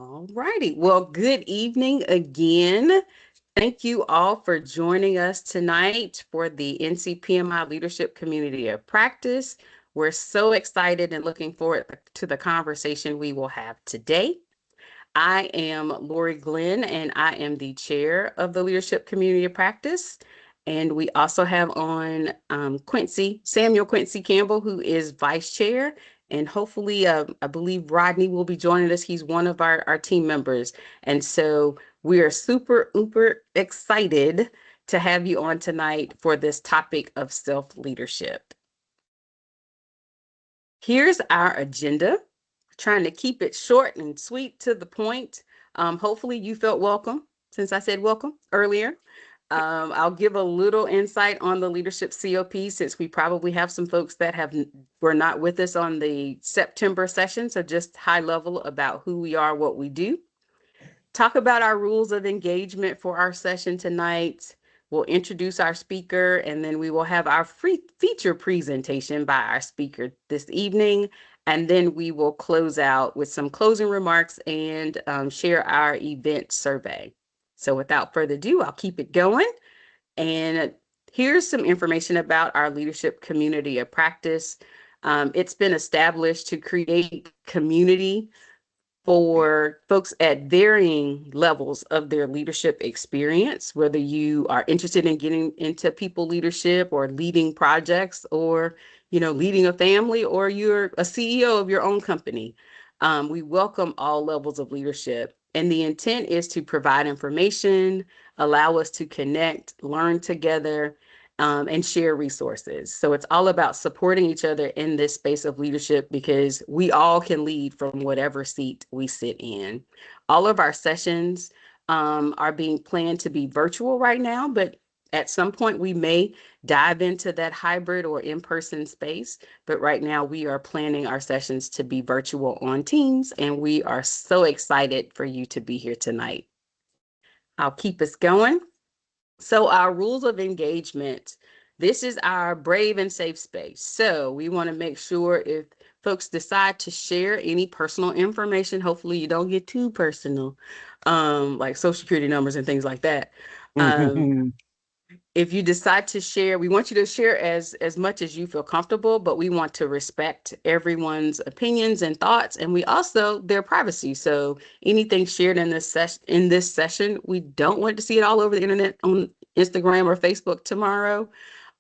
All righty. Well, good evening again. Thank you all for joining us tonight for the NCPMI Leadership Community of Practice. We're so excited and looking forward to the conversation we will have today. I am Lori Glenn, and I am the chair of the Leadership Community of Practice. And we also have on Samuel Quincy Campbell, who is vice chair. And hopefully, I believe Rodney will be joining us. He's one of our team members. And so we are super, uber excited to have you on tonight for this topic of self-leadership. Here's our agenda. Trying to keep it short and sweet to the point. Hopefully you felt welcome since I said welcome earlier. I'll give a little insight on the leadership COP since we probably have some folks that were not with us on the September session. So just high level about who we are, what we do. Talk about our rules of engagement for our session tonight. We'll introduce our speaker, and then we will have our free feature presentation by our speaker this evening. And then we will close out with some closing remarks and share our event survey. So without further ado, I'll keep it going. And here's some information about our leadership community of practice. It's been established to create community for folks at varying levels of their leadership experience, whether you are interested in getting into people leadership or leading projects or, leading a family, or you're a CEO of your own company. We welcome all levels of leadership. And the intent is to provide information, allow us to connect, learn together, and share resources. So it's all about supporting each other in this space of leadership because we all can lead from whatever seat we sit in. All of our sessions are being planned to be virtual right now, but at some point we may dive into that hybrid or in-person space. But right now we are planning our sessions to be virtual on Teams, and we are so excited for you to be here tonight. I'll keep us going. So our rules of engagement, this is our brave and safe space. So we want to make sure if folks decide to share any personal information, hopefully you don't get too personal, like social security numbers and things like that. If you decide to share, we want you to share as much as you feel comfortable, but we want to respect everyone's opinions and thoughts, and we also their privacy. So anything shared in this session, we don't want to see it all over the internet on Instagram or Facebook tomorrow.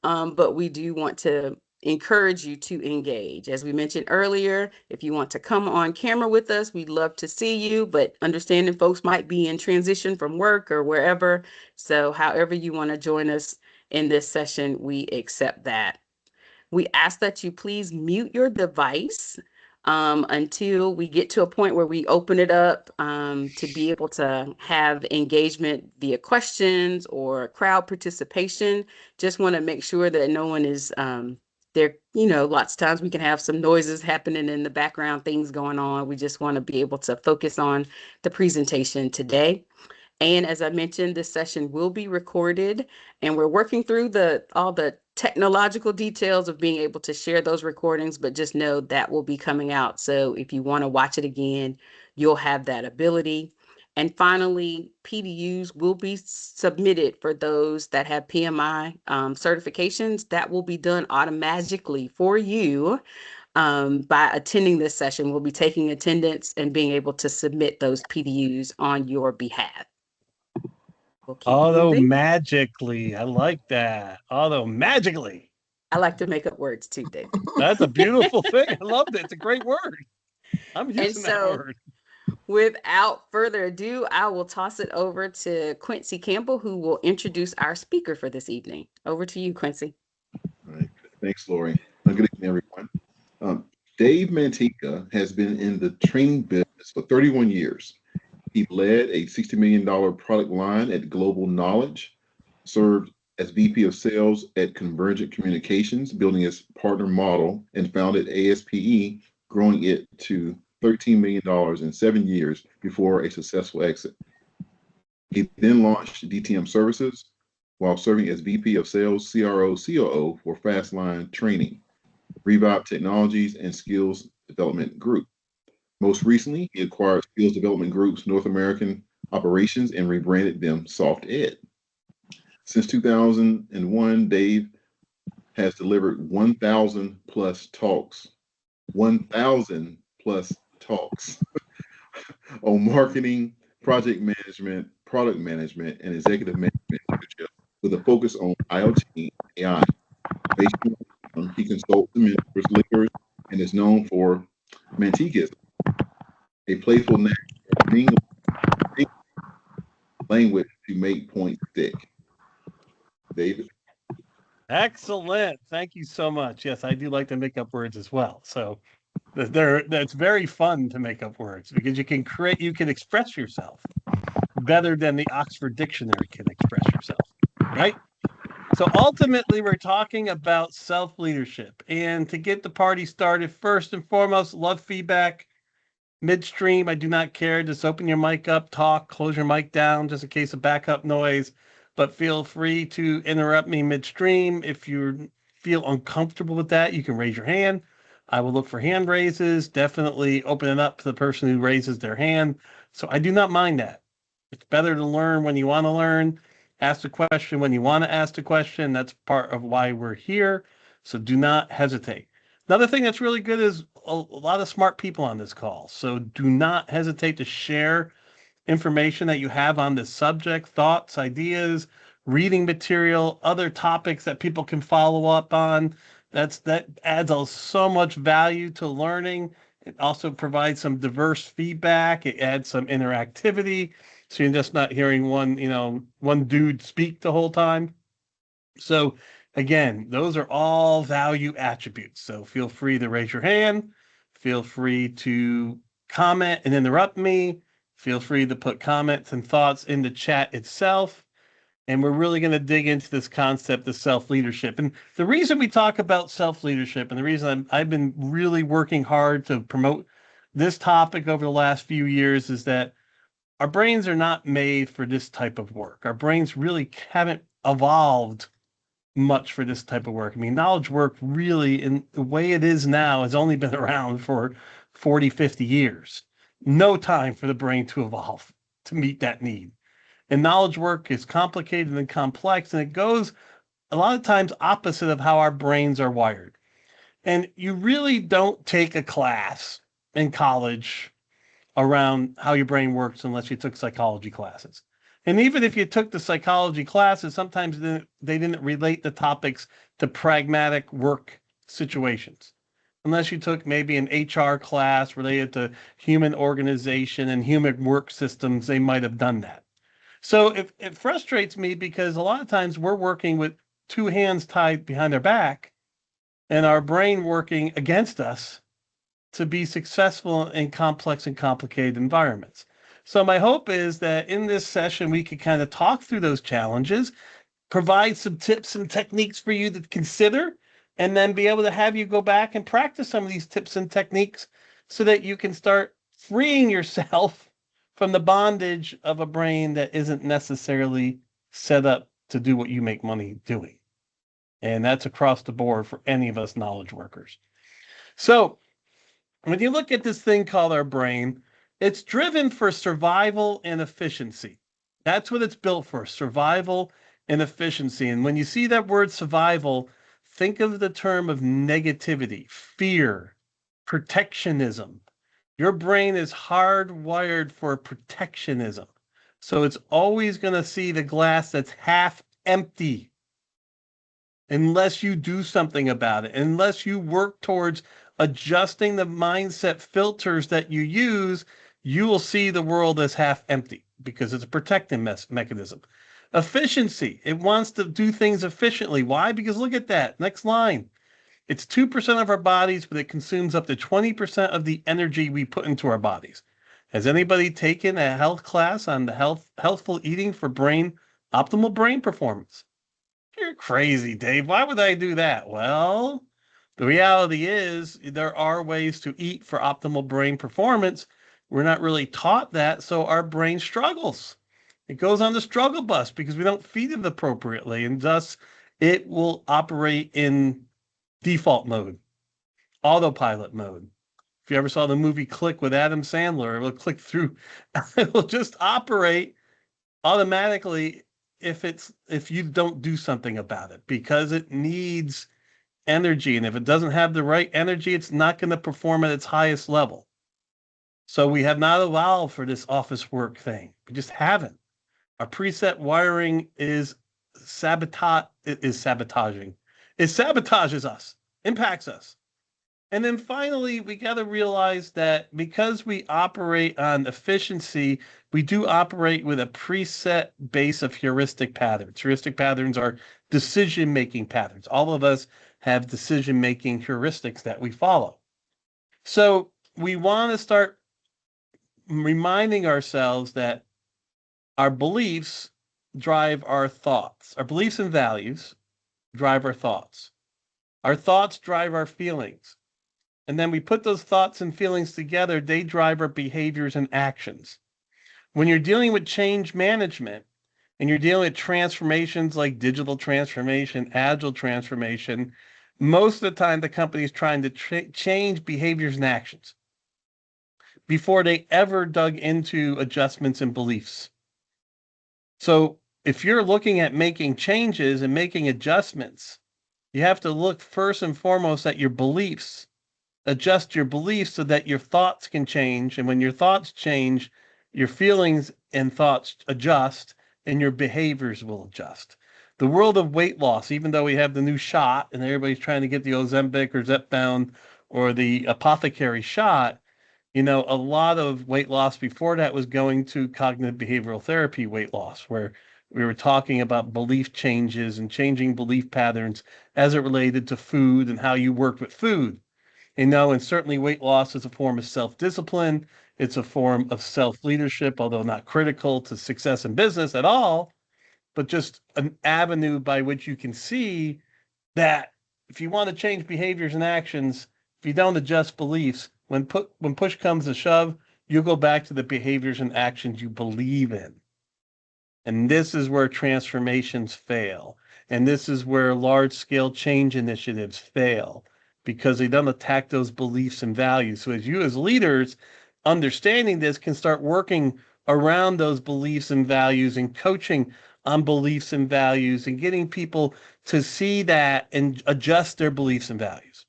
But we do want to encourage you to engage. As we mentioned earlier, if you want to come on camera with us, we'd love to see you, but understanding folks might be in transition from work or wherever. So however you want to join us in this session, we accept that. We ask that you please mute your device until we get to a point where we open it up to be able to have engagement via questions or crowd participation. Just want to make sure that no one is there. Lots of times we can have some noises happening in the background, things going on. We just want to be able to focus on the presentation today. And as I mentioned, this session will be recorded, and we're working through all the technological details of being able to share those recordings, but just know that will be coming out. So if you want to watch it again, you'll have that ability. And finally, PDUs will be submitted for those that have PMI certifications. That will be done automatically for you by attending this session. We'll be taking attendance and being able to submit those PDUs on your behalf. Although magically, I like that. Although magically. I like to make up words too, David. That's a beautiful thing. I love it. It's a great word. I'm using that word. Without further ado, I will toss it over to Quincy Campbell, who will introduce our speaker for this evening. Over to you, Quincy. All right. Thanks, Lori. Good evening, everyone. Dave Mantica has been in the training business for 31 years. He led a $60 million product line at Global Knowledge, served as VP of Sales at Convergent Communications, building its partner model, and founded ASPE, growing it to $13 million in 7 years before a successful exit. He then launched DTM Services while serving as VP of Sales, CRO, COO for Fastline Training, Revive Technologies, and Skills Development Group. Most recently, he acquired Skills Development Group's North American operations and rebranded them Soft Ed. Since 2001, Dave has delivered 1,000 plus talks, 1,000 plus talks on marketing, project management, product management, and executive management leadership with a focus on IoT and AI. Based in he consults and mentors leaders and is known for Mantiquism, a playful knack for bringing language to make points stick. David? Excellent. Thank you so much. Yes, I do like to make up words as well. So that's very fun to make up words because you can express yourself better than the Oxford Dictionary can express yourself, right? So ultimately, we're talking about self leadership. And to get the party started, first and foremost, love feedback. Midstream, I do not care. Just open your mic up, talk, close your mic down just in case of backup noise. But feel free to interrupt me midstream. If you feel uncomfortable with that, you can raise your hand. I will look for hand raises. Definitely open it up to the person who raises their hand. So I do not mind that. It's better to learn when you want to learn, ask the question when you want to ask the question. That's part of why we're here. So do not hesitate. Another thing that's really good is a lot of smart people on this call. So do not hesitate to share information that you have on this subject, thoughts, ideas, reading material, other topics that people can follow up on. That adds so much value to learning. It also provides some diverse feedback. It adds some interactivity. So you're just not hearing one dude speak the whole time. So again, those are all value attributes. So feel free to raise your hand. Feel free to comment and interrupt me. Feel free to put comments and thoughts in the chat itself. And we're really going to dig into this concept of self-leadership. And the reason we talk about self-leadership and the reason I've been really working hard to promote this topic over the last few years is that our brains are not made for this type of work. Our brains really haven't evolved much for this type of work. I mean, knowledge work really, in the way it is now, has only been around for 40, 50 years. No time for the brain to evolve to meet that need. And knowledge work is complicated and complex, and it goes a lot of times opposite of how our brains are wired. And you really don't take a class in college around how your brain works unless you took psychology classes. And even if you took the psychology classes, sometimes they didn't relate the topics to pragmatic work situations. Unless you took maybe an HR class related to human organization and human work systems, they might have done that. So it frustrates me because a lot of times we're working with two hands tied behind our back and our brain working against us to be successful in complex and complicated environments. So my hope is that in this session, we could kind of talk through those challenges, provide some tips and techniques for you to consider, and then be able to have you go back and practice some of these tips and techniques so that you can start freeing yourself from the bondage of a brain that isn't necessarily set up to do what you make money doing. And that's across the board for any of us knowledge workers. So when you look at this thing called our brain, it's driven for survival and efficiency. That's what it's built for, survival and efficiency. And when you see that word survival, think of the term of negativity, fear, protectionism. Your brain is hardwired for protectionism. So it's always going to see the glass that's half empty unless you do something about it, unless you work towards adjusting the mindset filters that you use, you will see the world as half empty because it's a protective mechanism. Efficiency, it wants to do things efficiently. Why? Because look at that. Next line. It's 2% of our bodies, but it consumes up to 20% of the energy we put into our bodies. Has anybody taken a health class on the healthful eating for optimal brain performance? You're crazy, Dave. Why would I do that? Well, the reality is there are ways to eat for optimal brain performance. We're not really taught that, so our brain struggles. It goes on the struggle bus because we don't feed it appropriately, and thus it will operate in default mode, autopilot mode. If you ever saw the movie Click with Adam Sandler, it will click through. It will just operate automatically if you don't do something about it, because it needs energy, and if it doesn't have the right energy, it's not going to perform at its highest level. So we have not evolved for this office work thing. We just haven't. Our preset wiring is sabotaging. It sabotages us, impacts us. And then finally, we got to realize that because we operate on efficiency, we do operate with a preset base of heuristic patterns. Heuristic patterns are decision-making patterns. All of us have decision-making heuristics that we follow. So we want to start reminding ourselves that our beliefs drive our thoughts. Our beliefs and values drive our thoughts. Our thoughts drive our feelings. And then we put those thoughts and feelings together, they drive our behaviors and actions. When you're dealing with change management and you're dealing with transformations like digital transformation, agile transformation, most of the time the company is trying to change behaviors and actions before they ever dug into adjustments and beliefs. So if you're looking at making changes and making adjustments, you have to look first and foremost at your beliefs. Adjust your beliefs so that your thoughts can change. And when your thoughts change, your feelings and thoughts adjust and your behaviors will adjust. The world of weight loss, even though we have the new shot and everybody's trying to get the Ozempic or Zepbound or the apothecary shot, a lot of weight loss before that was going to cognitive behavioral therapy weight loss, where we were talking about belief changes and changing belief patterns as it related to food and how you worked with food. And certainly weight loss is a form of self-discipline. It's a form of self-leadership, although not critical to success in business at all, but just an avenue by which you can see that if you want to change behaviors and actions, if you don't adjust beliefs, when push comes to shove, you'll go back to the behaviors and actions you believe in. And this is where transformations fail. And this is where large-scale change initiatives fail, because they don't attack those beliefs and values. So as leaders, understanding this can start working around those beliefs and values and coaching on beliefs and values and getting people to see that and adjust their beliefs and values,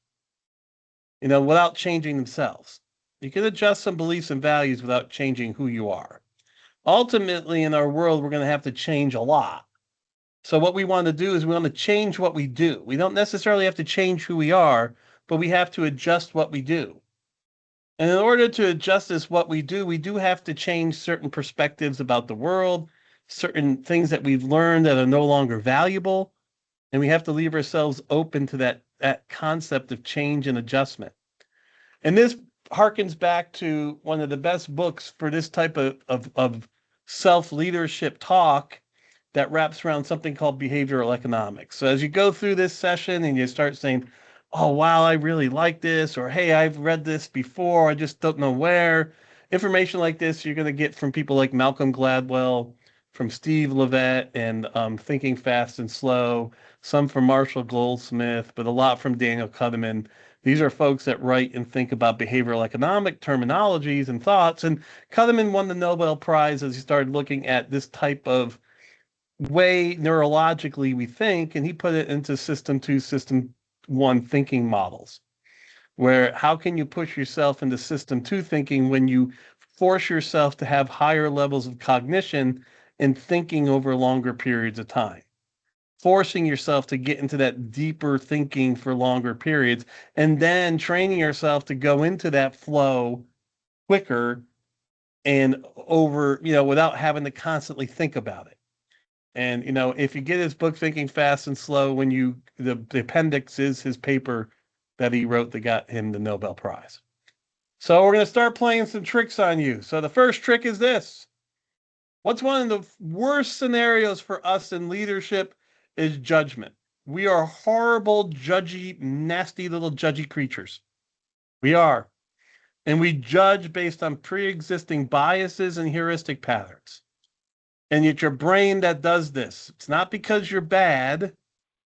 without changing themselves. You can adjust some beliefs and values without changing who you are. Ultimately, in our world, we're going to have to change a lot. So what we want to do is we want to change what we do. We don't necessarily have to change who we are, but we have to adjust what we do. And in order to adjust this, what we do have to change certain perspectives about the world, certain things that we've learned that are no longer valuable. And we have to leave ourselves open to that concept of change and adjustment. And this harkens back to one of the best books for this type of self-leadership talk that wraps around something called behavioral economics. So as you go through this session and you start saying, oh, wow, I really like this, or hey, I've read this before, I just don't know where. Information like this you're going to get from people like Malcolm Gladwell, from Steve Levitt, and Thinking Fast and Slow, some from Marshall Goldsmith, but a lot from Daniel Kahneman. These are folks that write and think about behavioral economic terminologies and thoughts. And Kahneman won the Nobel Prize as he started looking at this type of way neurologically we think, and he put it into System 2, System 1 thinking models, where how can you push yourself into System 2 thinking when you force yourself to have higher levels of cognition and thinking over longer periods of time, forcing yourself to get into that deeper thinking for longer periods, and then training yourself to go into that flow quicker and over, without having to constantly think about it. And, if you get his book, Thinking Fast and Slow, the appendix is his paper that he wrote that got him the Nobel Prize. So we're going to start playing some tricks on you. So the first trick is this. What's one of the worst scenarios for us in leadership is judgment. We are horrible, judgy, nasty little judgy creatures. We are. And we judge based on pre-existing biases and heuristic patterns. And it's your brain that does this. It's not because you're bad.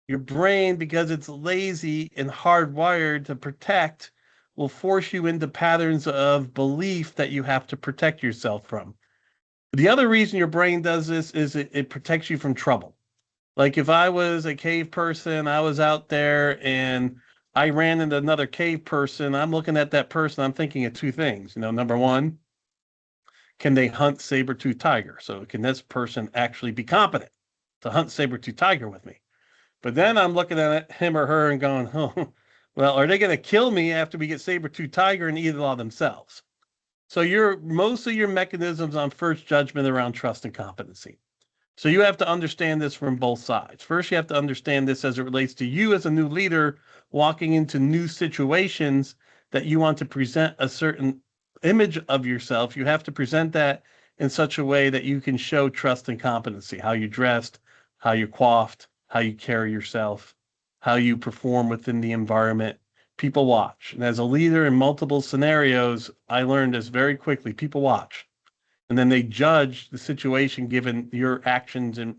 Your brain, because it's lazy and hardwired to protect will force you into patterns of belief that you have to protect yourself from. The other reason your brain does this is it protects you from trouble. Like if I was a cave person, I was out there and I ran into another cave person, I'm looking at that person, I'm thinking of two things. Number one, can they hunt saber-tooth tiger? So can this person actually be competent to hunt saber-tooth tiger with me? But then I'm looking at him or her and going, oh, well, are they going to kill me after we get saber-tooth tiger and eat it all themselves? So most of your mechanisms on first judgment around trust and competency. So you have to understand this from both sides. First, you have to understand this as it relates to you as a new leader walking into new situations that you want to present a certain image of yourself. You have to present that in such a way that you can show trust and competency, how you dressed, how you coiffed, how you carry yourself, how you perform within the environment. People watch. And as a leader in multiple scenarios, I learned this very quickly. People watch, and then they judge the situation given your actions and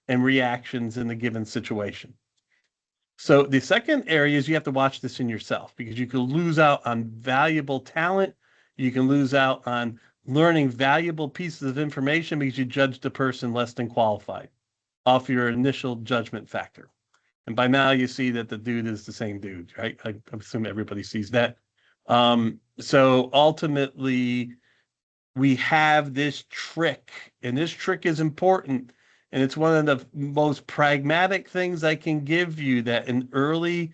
reactions in the given situation. So the second area is you have to watch this in yourself, because you can lose out on valuable talent. You can lose out on learning valuable pieces of information because you judge the person less than qualified off your initial judgment factor. And by now you see that the dude is the same dude, right? I assume everybody sees that. So ultimately, we have this trick, and this trick is important. And it's one of the most pragmatic things I can give you, that in early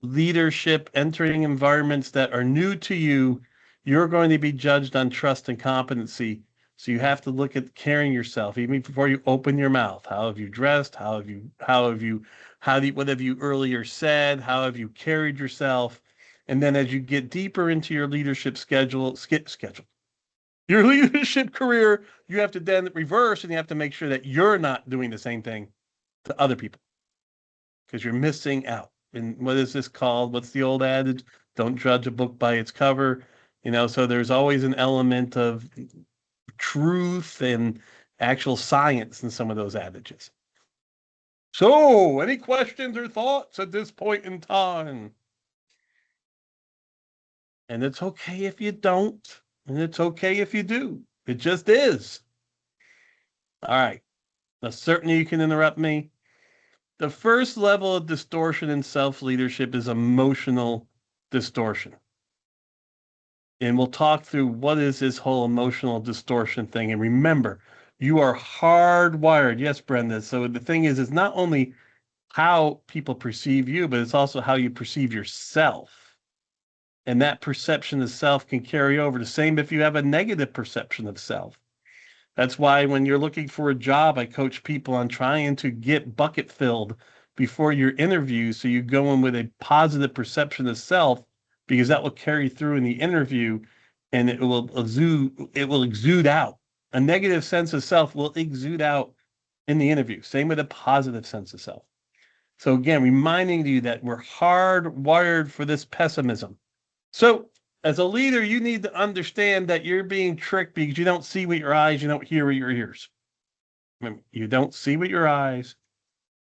leadership, entering environments that are new to you, you're going to be judged on trust and competency. So you have to look at carrying yourself, even before you open your mouth. How have you dressed? What have you earlier said? How have you carried yourself? And then as you get deeper into your leadership your leadership career, you have to then reverse, and you have to make sure that you're not doing the same thing to other people, because you're missing out. And what is this called? What's the old adage? Don't judge a book by its cover. So there's always an element of truth and actual science in some of those adages. So, any questions or thoughts at this point in time? And it's okay if you don't, and it's okay if you do. It just is. All right. Now, certainly you can interrupt me. The first level of distortion in self-leadership is emotional distortion. And we'll talk through what is this whole emotional distortion thing. And remember, you are hardwired. Yes, Brenda. So the thing is, it's not only how people perceive you, but it's also how you perceive yourself. And that perception of self can carry over. The same if you have a negative perception of self. That's why when you're looking for a job, I coach people on trying to get bucket filled before your interview, so you go in with a positive perception of self, because that will carry through in the interview, and it will exude out. A negative sense of self will exude out in the interview. Same with a positive sense of self. So again, reminding you that we're hardwired for this pessimism. So as a leader, you need to understand that you're being tricked because you don't see with your eyes, you don't hear with your ears. Remember, you don't see with your eyes,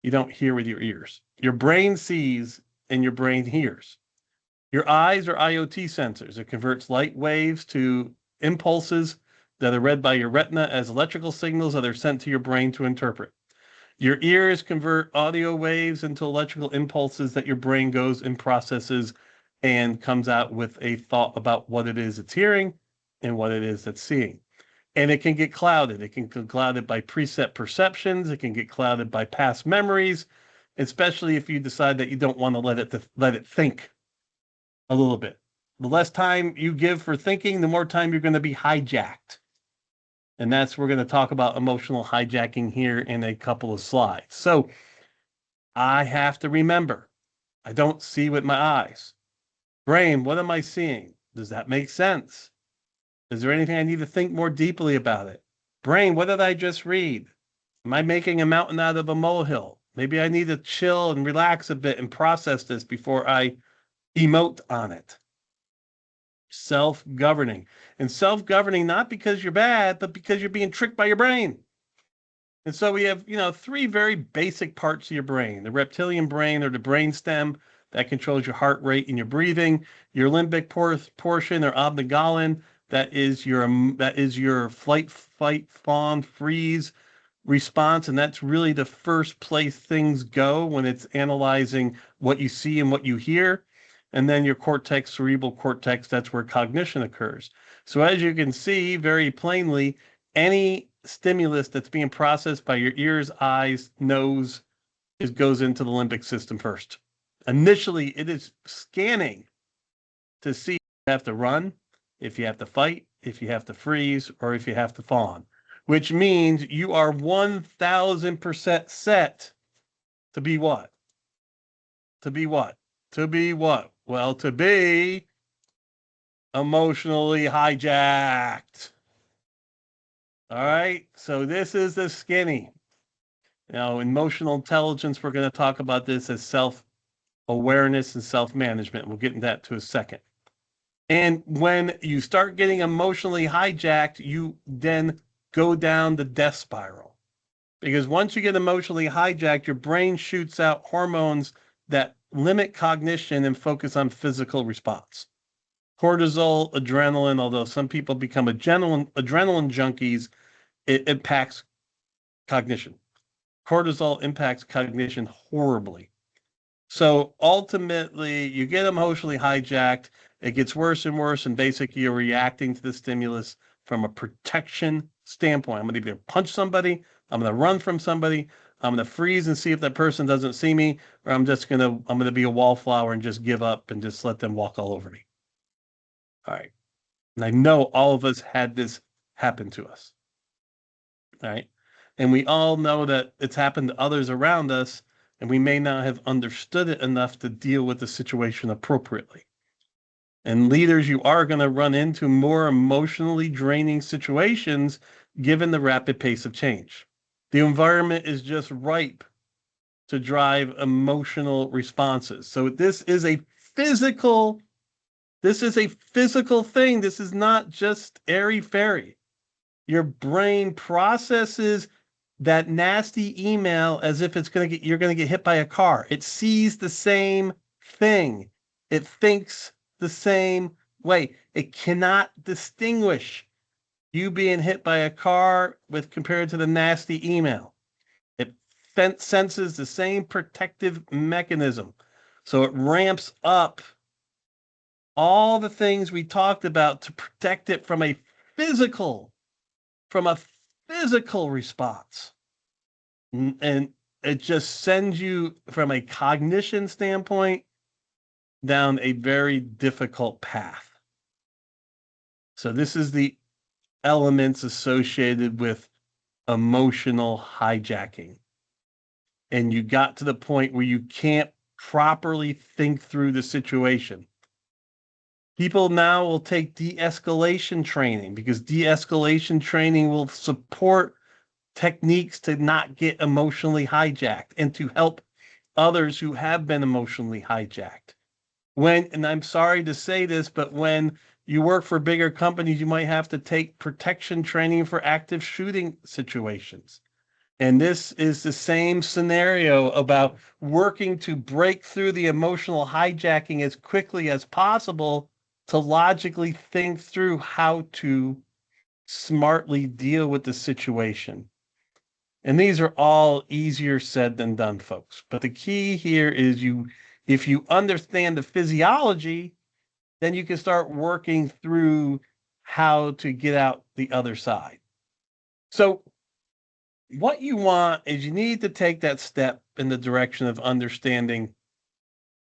you don't hear with your ears. Your brain sees and your brain hears. Your eyes are IoT sensors. It converts light waves to impulses that are read by your retina as electrical signals that are sent to your brain to interpret. Your ears convert audio waves into electrical impulses that your brain goes and processes and comes out with a thought about what it is it's hearing and what it is it's seeing. And it can get clouded. It can get clouded by preset perceptions. It can get clouded by past memories, especially if you decide that you don't want to let it think a little bit. The less time you give for thinking, the more time you're going to be hijacked. And we're going to talk about emotional hijacking here in a couple of slides. So I have to remember, I don't see with my eyes. Brain, what am I seeing? Does that make sense? Is there anything I need to think more deeply about it? Brain, what did I just read? Am I making a mountain out of a molehill? Maybe I need to chill and relax a bit and process this before I emote on it. Self-governing. And self-governing not because you're bad, but because you're being tricked by your brain. And so we have, three very basic parts of your brain: the reptilian brain, or the brain stem, that controls your heart rate and your breathing. Your limbic portion, or amygdala, that is your flight, fight, fawn, freeze response, and that's really the first place things go when it's analyzing what you see and what you hear. And then your cortex, cerebral cortex, that's where cognition occurs. So as you can see very plainly, any stimulus that's being processed by your ears, eyes, nose, goes into the limbic system first. Initially, it is scanning to see if you have to run, if you have to fight, if you have to freeze, or if you have to fawn, which means you are 1000% set to be what? To be what? To be what? Well, to be emotionally hijacked. All right. So this is the skinny. Now, emotional intelligence, we're going to talk about this as self-awareness and self-management. We'll get into that to a second. And when you start getting emotionally hijacked, you then go down the death spiral. Because once you get emotionally hijacked, your brain shoots out hormones that limit cognition and focus on physical response. Cortisol, adrenaline, although some people become adrenaline junkies, it impacts cognition. Cortisol impacts cognition horribly. So ultimately, you get emotionally hijacked. It gets worse and worse, and basically, you're reacting to the stimulus from a protection standpoint. I'm going to either punch somebody, I'm going to run from somebody, I'm going to freeze and see if that person doesn't see me, or I'm going to be a wallflower and just give up and just let them walk all over me. All right. And I know all of us had this happen to us. All right. And we all know that it's happened to others around us, and we may not have understood it enough to deal with the situation appropriately. And leaders, you are going to run into more emotionally draining situations given the rapid pace of change. The environment is just ripe to drive emotional responses. So this is a physical thing. This is not just airy-fairy. Your brain processes that nasty email as if you're going to get hit by a car. It sees the same thing. It thinks the same way. It cannot distinguish you being hit by a car with compared to the nasty email. It senses the same protective mechanism. So it ramps up all the things we talked about to protect it from a physical response. And it just sends you from a cognition standpoint down a very difficult path. So this is the elements associated with emotional hijacking. And you got to the point where you can't properly think through the situation. People now will take de-escalation training because de-escalation training will support techniques to not get emotionally hijacked and to help others who have been emotionally hijacked. And I'm sorry to say this, but when you work for bigger companies, you might have to take protection training for active shooting situations. And this is the same scenario about working to break through the emotional hijacking as quickly as possible to logically think through how to smartly deal with the situation. And these are all easier said than done, folks. But the key here is if you understand the physiology, then you can start working through how to get out the other side. So what you want is you need to take that step in the direction of understanding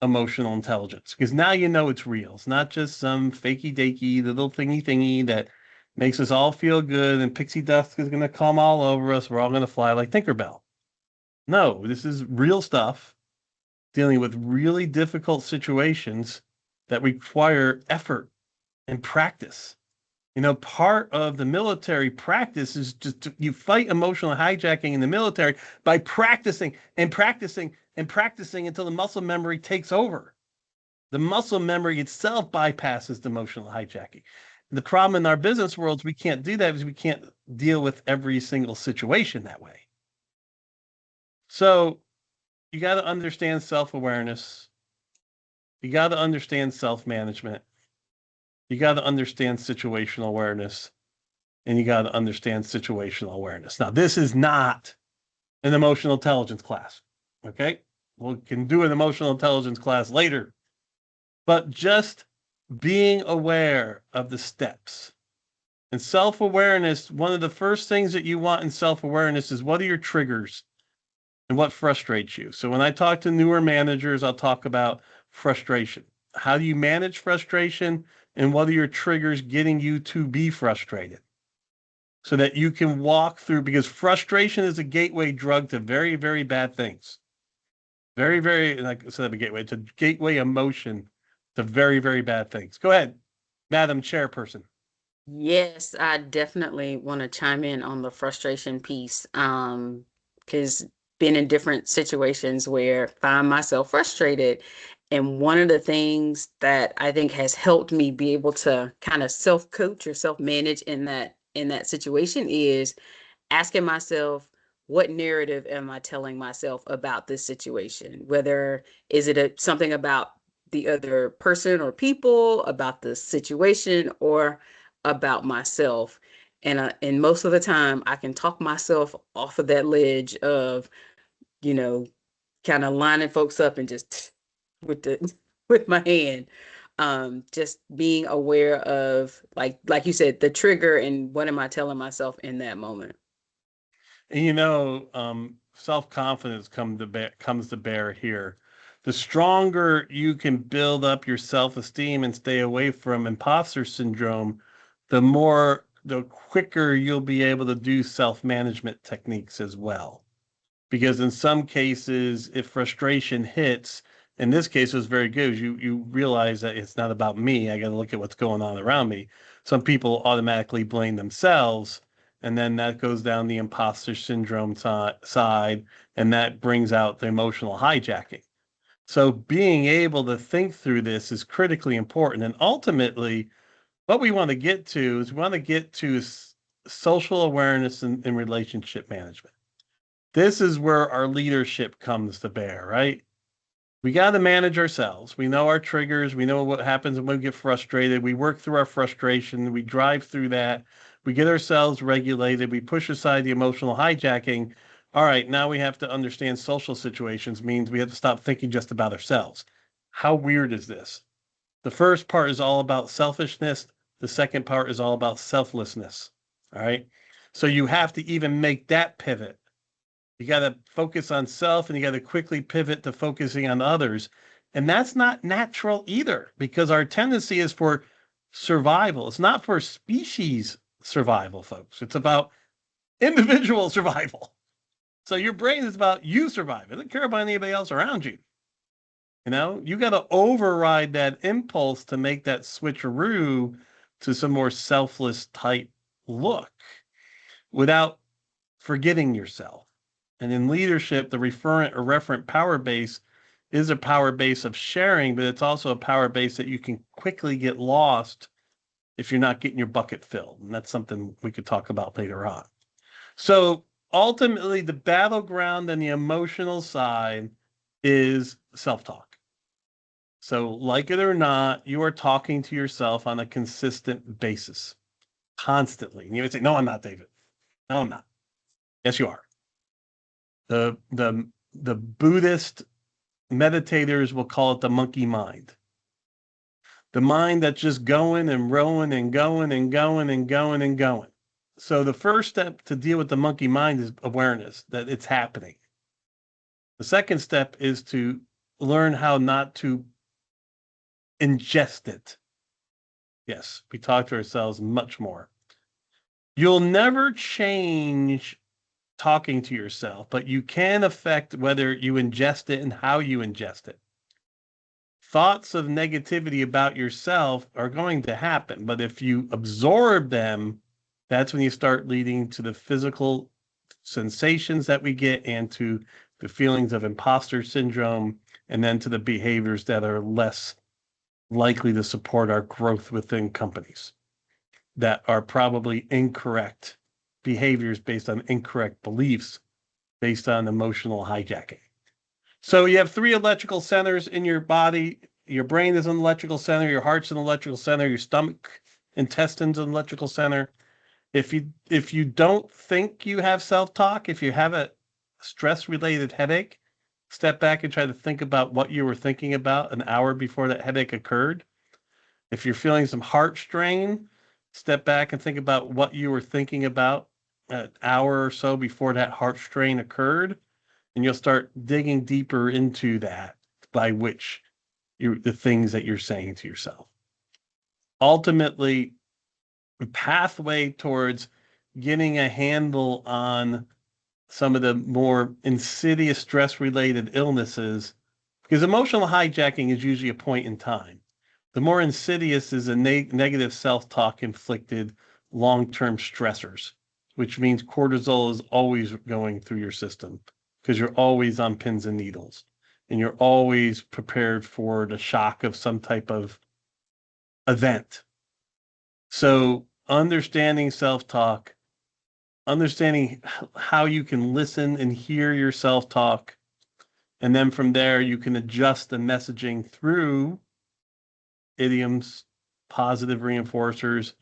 emotional intelligence, because now you know it's real. It's not just some fakey dakey little thingy that makes us all feel good and pixie dust is going to come all over us. We're all going to fly like Tinkerbell. No, this is real stuff dealing with really difficult situations that require effort and practice. You know, part of the military practice is you fight emotional hijacking in the military by practicing and practicing and practicing until the muscle memory takes over. The muscle memory itself bypasses the emotional hijacking. The problem in our business world is we can't do that because we can't deal with every single situation that way. So you got to understand self-awareness. You got to understand self-management. You got to understand situational awareness, and you got to understand situational awareness. Now, this is not an emotional intelligence class. Okay. We can do an emotional intelligence class later, but just being aware of the steps. And self-awareness, one of the first things that you want in self-awareness is what are your triggers and what frustrates you. So when I talk to newer managers, I'll talk about frustration. How do you manage frustration and what are your triggers getting you to be frustrated? So that you can walk through, because frustration is a gateway drug to very, very bad things. Very, very, like I said, a gateway. It's a gateway emotion to very, very bad things. Go ahead, Madam Chairperson. Yes, I definitely want to chime in on the frustration piece. Because been in different situations where I find myself frustrated. And one of the things that I think has helped me be able to kind of self-coach or self-manage in that situation is asking myself, what narrative am I telling myself about this situation? Whether is it something about the other person or people, about the situation, or about myself? And most of the time, I can talk myself off of that ledge of, you know, kind of lining folks up and just with the with my hand. Just being aware of, like you said, the trigger and what am I telling myself in that moment. And self-confidence comes to bear here. The stronger you can build up your self-esteem and stay away from imposter syndrome, the quicker you'll be able to do self-management techniques as well. Because in some cases, if frustration hits, in this case, it was very good. You realize that it's not about me. I got to look at what's going on around me. Some people automatically blame themselves, and then that goes down the imposter syndrome side, and that brings out the emotional hijacking. So being able to think through this is critically important. And ultimately, what we want to get to is we want to get to social awareness and relationship management. This is where our leadership comes to bear, right? We got to manage ourselves. We know our triggers. We know what happens when we get frustrated. We work through our frustration. We drive through that. We get ourselves regulated. We push aside the emotional hijacking. All right, now we have to understand social situations means we have to stop thinking just about ourselves. How weird is this? The first part is all about selfishness. The second part is all about selflessness. All right. So you have to even make that pivot. You got to focus on self and you got to quickly pivot to focusing on others. And that's not natural either because our tendency is for survival. It's not for species survival, folks. It's about individual survival. So your brain is about you surviving. It doesn't care about anybody else around you. You got to override that impulse to make that switcheroo to some more selfless type look without forgetting yourself. And in leadership, the referent or referent power base is a power base of sharing, but it's also a power base that you can quickly get lost if you're not getting your bucket filled. And that's something we could talk about later on. So ultimately, the battleground and the emotional side is self-talk. So, like it or not, you are talking to yourself on a consistent basis, constantly. And you would say, "No, I'm not, David. No, I'm not." Yes, you are. The Buddhist meditators will call it the monkey mind. The mind that's just going and rowing and going and going and going and going. So the first step to deal with the monkey mind is awareness that it's happening. The second step is to learn how not to ingest it. Yes, we talk to ourselves much more. You'll never change talking to yourself, but you can affect whether you ingest it and how you ingest it. Thoughts of negativity about yourself are going to happen, but if you absorb them, that's when you start leading to the physical sensations that we get and to the feelings of imposter syndrome, and then to the behaviors that are less likely to support our growth within companies that are probably incorrect behaviors based on incorrect beliefs based on emotional hijacking. So you have three electrical centers in your body. your brain is an electrical center, your heart's an electrical center, your stomach, intestines, an electrical center. If you don't think you have self-talk, if you have a stress-related headache, step back and try to think about what you were thinking about an hour before that headache occurred. If you're feeling some heart strain, step back and think about what you were thinking about an hour or so before that heart strain occurred, and you'll start digging deeper into that by which the things that you're saying to yourself. Ultimately, the pathway towards getting a handle on some of the more insidious stress-related illnesses, because emotional hijacking is usually a point in time. The more insidious is a negative self-talk inflicted long-term stressors, which means cortisol is always going through your system because you're always on pins and needles and you're always prepared for the shock of some type of event. So understanding self-talk, understanding how you can listen and hear your self-talk, and then from there you can adjust the messaging through idioms, positive reinforcers,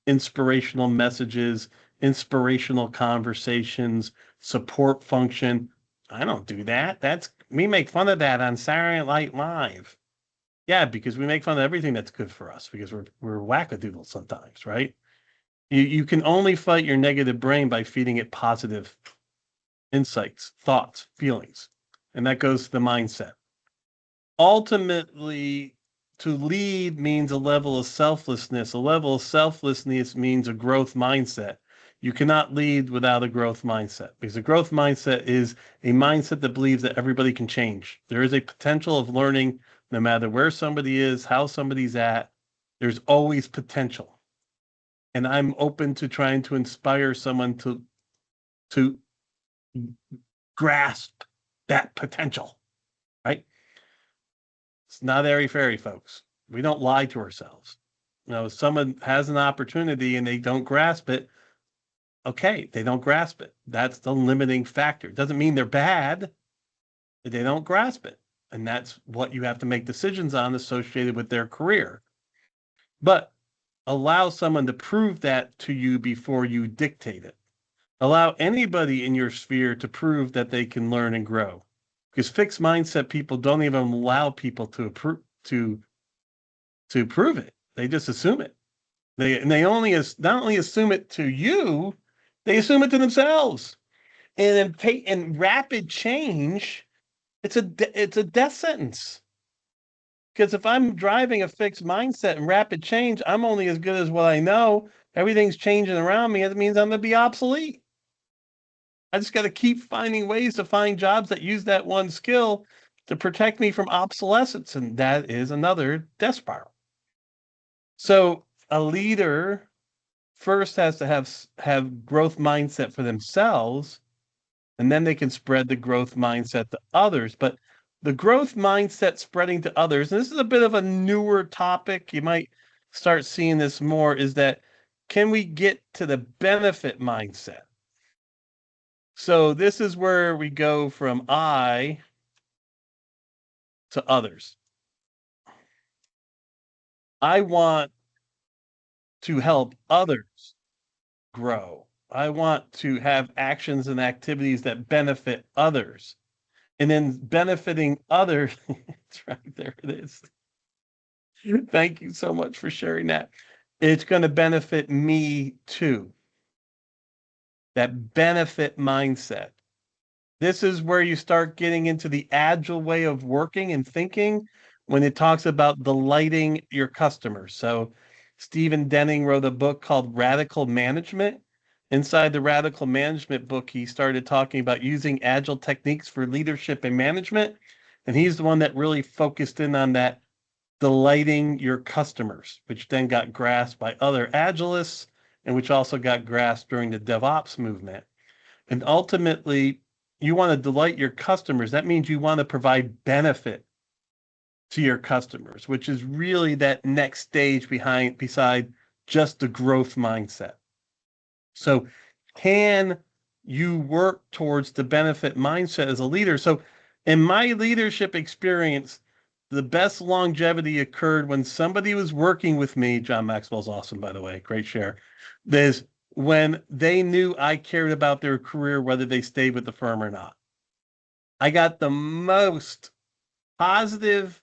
inspirational messages, inspirational conversations, support function. I don't do that. We make fun of that on Saturday Night Live. Yeah, because we make fun of everything that's good for us because we're wackadoodles sometimes, right? You can only fight your negative brain by feeding it positive insights, thoughts, feelings. And that goes to the mindset. Ultimately, to lead means a level of selflessness. A level of selflessness means a growth mindset. You cannot lead without a growth mindset because a growth mindset is a mindset that believes that everybody can change. There is a potential of learning no matter where somebody is, how somebody's at. There's always potential. And I'm open to trying to inspire someone to grasp that potential, right? It's not airy-fairy, folks. We don't lie to ourselves. If someone has an opportunity and they don't grasp it, okay, they don't grasp it. That's the limiting factor. It doesn't mean they're bad, but they don't grasp it. And that's what you have to make decisions on associated with their career. But allow someone to prove that to you before you dictate it. Allow anybody in your sphere to prove that they can learn and grow. Because fixed mindset people don't even allow people to prove it. They just assume it. They not only assume it to you, they assume it to themselves. And in rapid change, it's a death sentence. Because if I'm driving a fixed mindset and rapid change, I'm only as good as what I know. Everything's changing around me. It means I'm going to be obsolete. I just got to keep finding ways to find jobs that use that one skill to protect me from obsolescence. And that is another death spiral. So a leader first has to have growth mindset for themselves, and then they can spread the growth mindset to others. But the growth mindset spreading to others, and this is a bit of a newer topic, you might start seeing this more, is that can we get to the benefit mindset? So this is where we go from I to others. I want to help others grow. I want to have actions and activities that benefit others. And then benefiting others, it's right there it is. Thank you so much for sharing that. It's going to benefit me too. That benefit mindset. This is where you start getting into the agile way of working and thinking when it talks about delighting your customers. So Stephen Denning wrote a book called Radical Management. Inside the Radical Management book, he started talking about using agile techniques for leadership and management. And he's the one that really focused in on that delighting your customers, which then got grasped by other agilists and which also got grasped during the DevOps movement. And ultimately, you want to delight your customers. That means you want to provide benefit to your customers, which is really that next stage beside just the growth mindset. So can you work towards the benefit mindset as a leader? So in my leadership experience, the best longevity occurred when somebody was working with me. John Maxwell's awesome, by the way. Great share. There's when they knew I cared about their career, whether they stayed with the firm or not. I got the most positive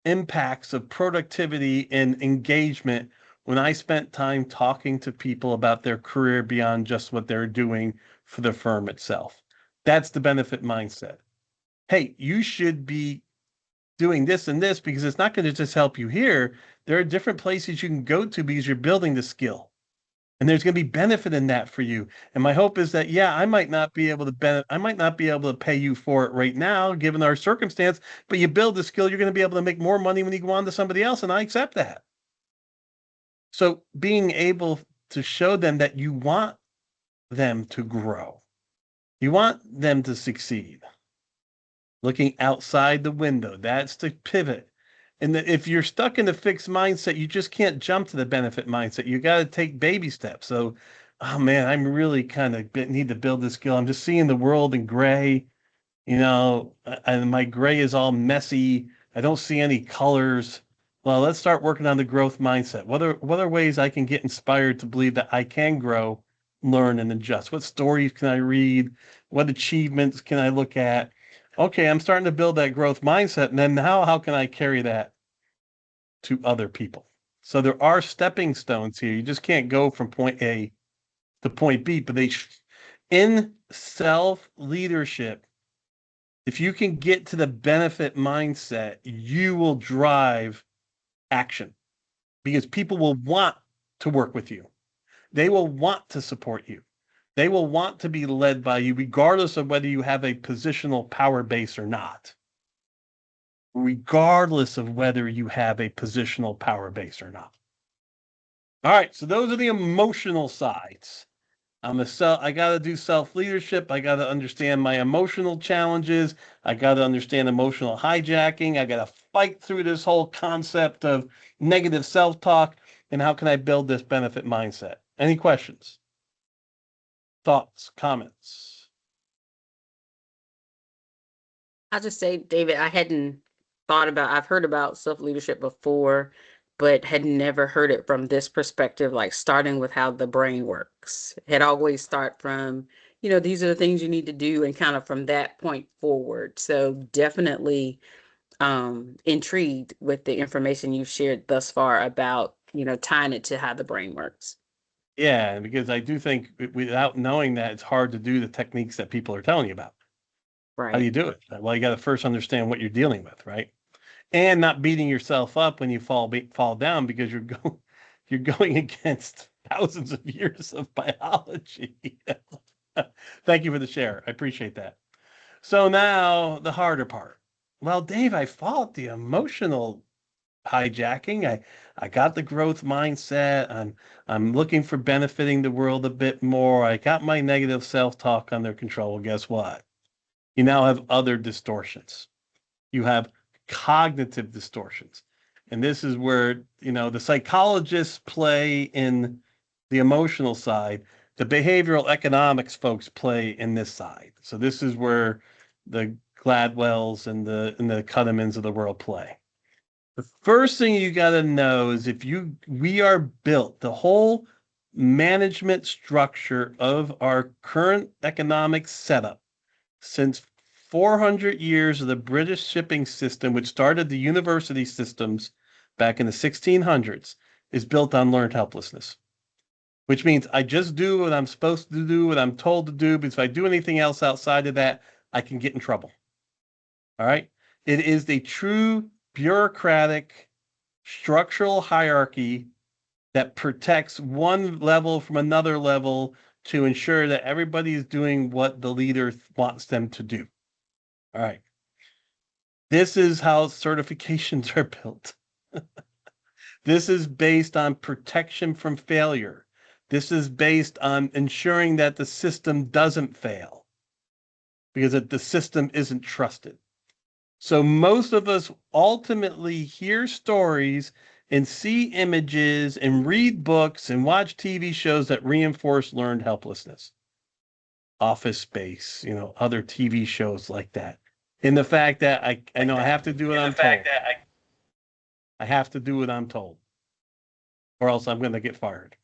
impacts of productivity and engagement when I spent time talking to people about their career beyond just what they're doing for the firm itself. That's the benefit mindset. Hey, you should be doing this and this because it's not going to just help you here. There are different places you can go to because you're building the skill. And there's going to be benefit in that for you. And my hope is that, yeah, I might not be able to pay you for it right now, given our circumstance, but you build the skill, you're going to be able to make more money when you go on to somebody else. And I accept that. So being able to show them that you want them to grow, you want them to succeed, looking outside the window, that's the pivot. And if you're stuck in a fixed mindset, you just can't jump to the benefit mindset. You got to take baby steps. So, oh man, I'm really kind of need to build this skill. I'm just seeing the world in gray, and my gray is all messy. I don't see any colors. Well, let's start working on the growth mindset. What are ways I can get inspired to believe that I can grow, learn, and adjust? What stories can I read? What achievements can I look at? Okay, I'm starting to build that growth mindset. And then how can I carry that to other people? So there are stepping stones here. You just can't go from point A to point B, but in self leadership, if you can get to the benefit mindset, you will drive action because people will want to work with you. They will want to support you. They will want to be led by you, regardless of whether you have a positional power base or not. Regardless of whether you have a positional power base or not. All right, so those are the emotional sides. I got to do self-leadership. I got to understand my emotional challenges. I got to understand emotional hijacking. I got to fight through this whole concept of negative self-talk. And how can I build this benefit mindset? Any questions? Thoughts, comments? I'll just say, David, I've heard about self-leadership before, but had never heard it from this perspective, like starting with how the brain works. Had always start from, these are the things you need to do and kind of from that point forward. So definitely intrigued with the information you've shared thus far about, tying it to how the brain works. Yeah, because I do think without knowing that, it's hard to do the techniques that people are telling you about. How do Right. you do it? Well, you got to first understand what you're dealing with, right? And not beating yourself up when you fall down because you're going against thousands of years of biology. Thank you for the share. I appreciate that. So now the harder part. Well, Dave, I fought the emotional hijacking. I got the growth mindset. I'm looking for benefiting the world a bit more. I got my negative self-talk under control. Well, guess what? You now have other distortions. You have cognitive distortions. And this is where, the psychologists play in the emotional side, the behavioral economics folks play in this side. So this is where the Gladwells and the Cudemans of the world play. The first thing you got to know is we are built, the whole management structure of our current economic setup since 400 years of the British shipping system, which started the university systems back in the 1600s, is built on learned helplessness, which means I just do what I'm supposed to do, what I'm told to do, because if I do anything else outside of that, I can get in trouble. All right? It is the true bureaucratic structural hierarchy that protects one level from another level to ensure that everybody is doing what the leader wants them to do. All right. This is how certifications are built. This is based on protection from failure. This is based on ensuring that the system doesn't fail because the system isn't trusted. So most of us ultimately hear stories and see images and read books and watch TV shows that reinforce learned helplessness. Office Space, other TV shows like that. in the fact that I know I have to do what In the I'm fact told. that I have to do what I'm told, or else I'm going to get fired.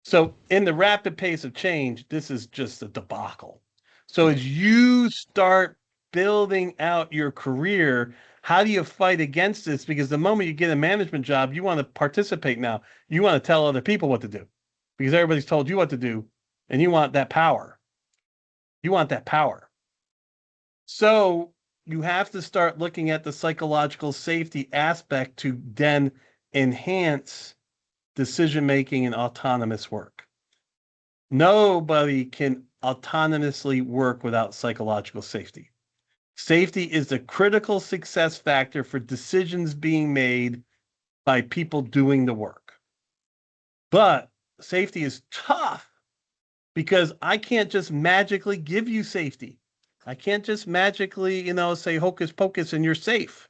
So, in the rapid pace of change, this is just a debacle. So, as you start building out your career, how do you fight against this? Because the moment you get a management job, you want to participate now. You want to tell other people what to do because everybody's told you what to do, and you want that power. You want that power. So, you have to start looking at the psychological safety aspect to then enhance decision making and autonomous work. Nobody can autonomously work without psychological safety. Safety is the critical success factor for decisions being made by people doing the work. But safety is tough because I can't just magically give you safety. I can't just magically, say hocus pocus and you're safe.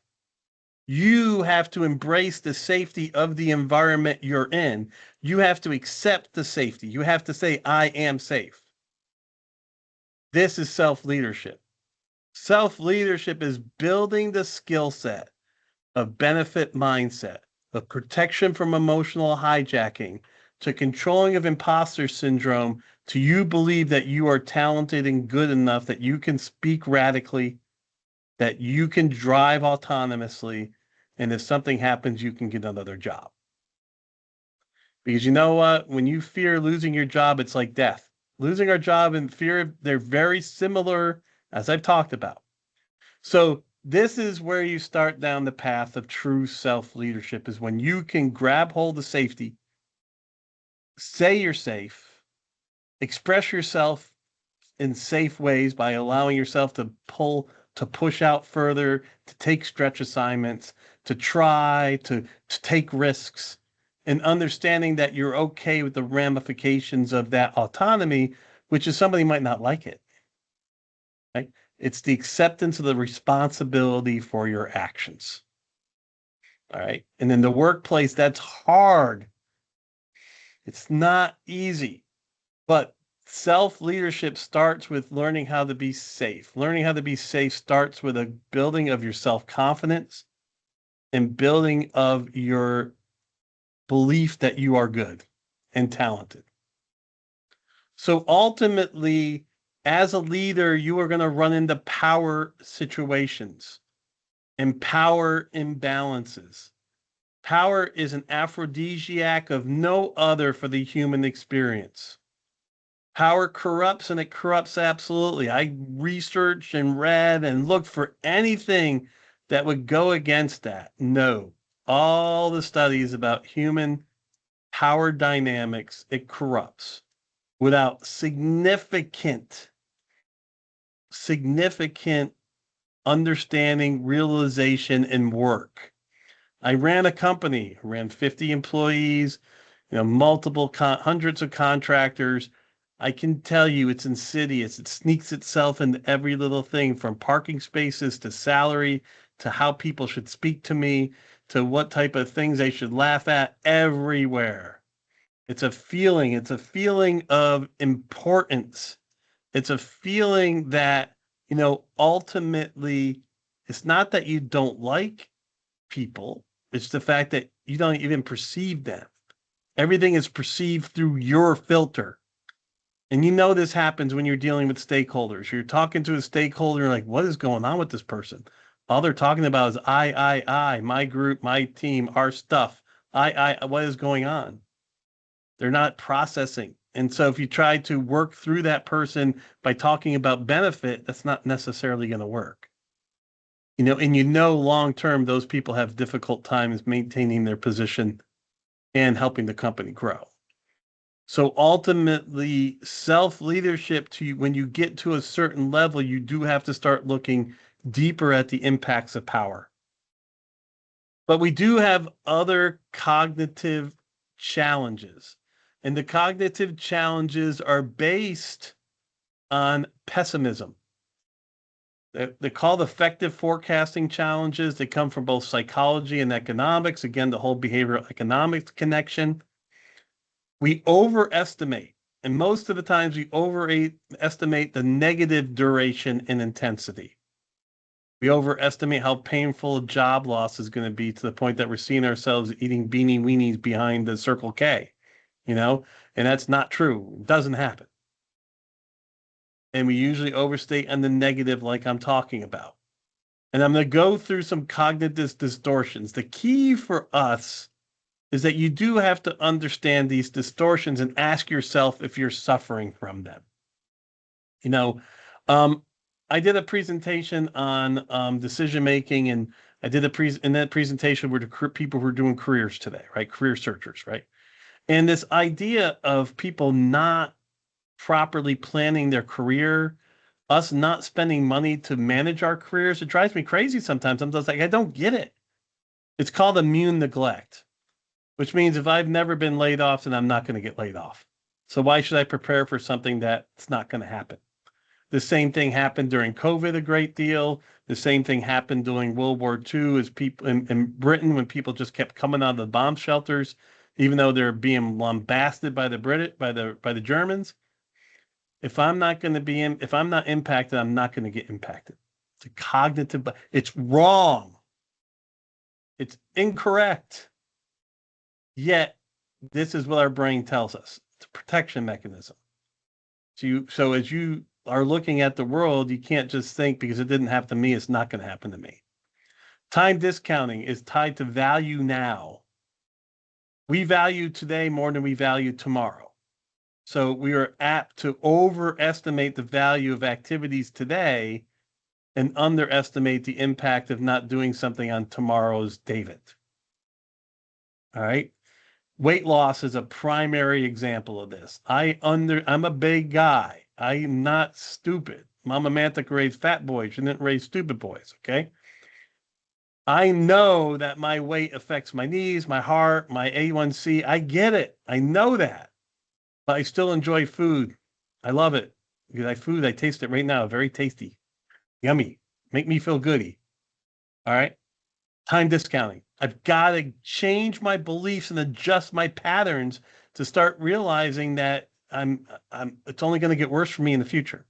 You have to embrace the safety of the environment you're in. You have to accept the safety. You have to say, I am safe. This is self leadership. Self leadership is building the skill set of benefit mindset, of protection from emotional hijacking, to controlling of imposter syndrome, to you believe that you are talented and good enough, that you can speak radically, that you can drive autonomously, and if something happens, you can get another job. Because you know what? When you fear losing your job, it's like death. Losing our job and fear, they're very similar, as I've talked about. So this is where you start down the path of true self-leadership, is when you can grab hold of safety, say you're safe, express yourself in safe ways by allowing yourself to push out further, to take stretch assignments, to try, to take risks, and understanding that you're okay with the ramifications of that autonomy, which is somebody might not like it. Right? It's the acceptance of the responsibility for your actions. All right. And in the workplace, that's hard. It's not easy, but self leadership starts with learning how to be safe. Learning how to be safe starts with a building of your self confidence and building of your belief that you are good and talented. So ultimately, as a leader, you are going to run into power situations and power imbalances. Power is an aphrodisiac of no other for the human experience. Power corrupts, and it corrupts absolutely. I researched and read and looked for anything that would go against that. No. All the studies about human power dynamics, it corrupts without significant understanding, realization, and work. I ran a company, ran 50 employees, multiple hundreds of contractors. I can tell you it's insidious. It sneaks itself into every little thing, from parking spaces to salary to how people should speak to me to what type of things they should laugh at, everywhere. It's a feeling. It's a feeling of importance. It's a feeling that, ultimately, it's not that you don't like people. It's the fact that you don't even perceive them. Everything is perceived through your filter. And this happens when you're dealing with stakeholders. You're talking to a stakeholder, like, what is going on with this person? All they're talking about is I, my group, my team, our stuff. What is going on? They're not processing. And so if you try to work through that person by talking about benefit, that's not necessarily going to work. And long term, those people have difficult times maintaining their position and helping the company grow. So ultimately, self-leadership, when you get to a certain level, you do have to start looking deeper at the impacts of power. But we do have other cognitive challenges. And the cognitive challenges are based on pessimism. They're called effective forecasting challenges. They come from both psychology and economics. Again, the whole behavioral economics connection. We overestimate, and most of the times we overestimate the negative duration and intensity. We overestimate how painful job loss is going to be to the point that we're seeing ourselves eating beanie weenies behind the Circle K, and that's not true. It doesn't happen. And we usually overstate on the negative like I'm talking about. And I'm going to go through some cognitive distortions. The key for us is that you do have to understand these distortions and ask yourself if you're suffering from them. I did a presentation on decision making, and I did in that presentation were the people who are doing careers today, right? Career searchers, right? And this idea of people not properly planning their career, us not spending money to manage our careers, it drives me crazy sometimes. I'm just like, I don't get it. It's called immune neglect, which means if I've never been laid off, then I'm not going to get laid off. So why should I prepare for something that's not going to happen? The same thing happened during COVID a great deal. The same thing happened during World War II as people in Britain when people just kept coming out of the bomb shelters, even though they're being lambasted by the Germans. If I'm not impacted, I'm not going to get impacted. It's a cognitive, but it's wrong. It's incorrect. Yet this is what our brain tells us. It's a protection mechanism. So as you are looking at the world, you can't just think because it didn't happen to me, it's not going to happen to me. Time discounting is tied to value now. We value today more than we value tomorrow. So we are apt to overestimate the value of activities today and underestimate the impact of not doing something on tomorrow's David. All right. Weight loss is a primary example of this. I'm a big guy. I am not stupid. Mama Mantic raised fat boys. She didn't raise stupid boys, okay? I know that my weight affects my knees, my heart, my A1C. I get it. I know that. But I still enjoy food. I love it. I taste it right now. Very tasty. Yummy. Make me feel goody. All right? Time discounting. I've got to change my beliefs and adjust my patterns to start realizing that it's only going to get worse for me in the future.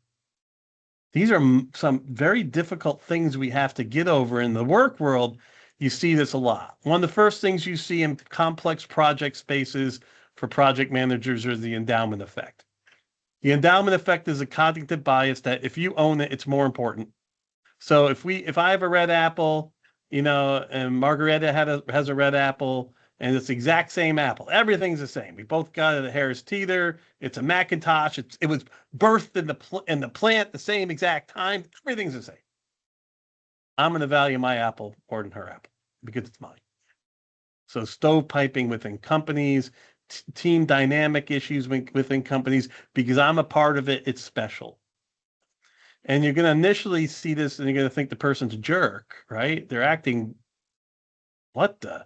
These are some very difficult things we have to get over. In the work world, you see this a lot. One of the first things you see in complex project spaces for project managers is the endowment effect. The endowment effect is a cognitive bias that if you own it, it's more important. So if I have a red apple, and Margareta has a red apple, and it's the exact same apple. Everything's the same. We both got it at Harris Teeter. It's a Macintosh. It was birthed in the plant the same exact time. Everything's the same. I'm going to value my apple more than her apple because it's mine. So stovepiping within companies, team dynamic issues within companies, because I'm a part of it, it's special. And you're going to initially see this and you're going to think the person's a jerk, right? They're acting, what the?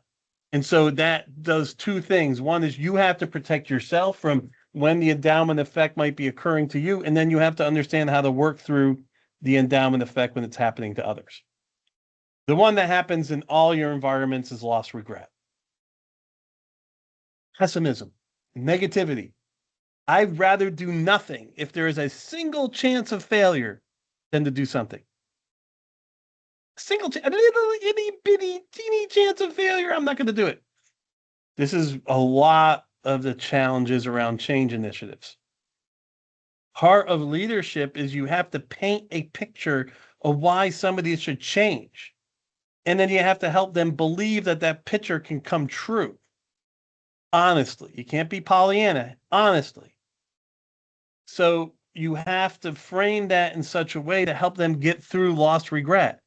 And so that does two things. One is you have to protect yourself from when the endowment effect might be occurring to you. And then you have to understand how to work through the endowment effect when it's happening to others. The one that happens in all your environments is loss regret. Pessimism, negativity. I'd rather do nothing if there is a single chance of failure than to do something. A little itty bitty teeny chance of failure, I'm not going to do it. This is a lot of the challenges around change initiatives. Part of leadership is you have to paint a picture of why somebody should change. And then you have to help them believe that picture can come true. Honestly, you can't be Pollyanna, honestly. So you have to frame that in such a way to help them get through lost regret.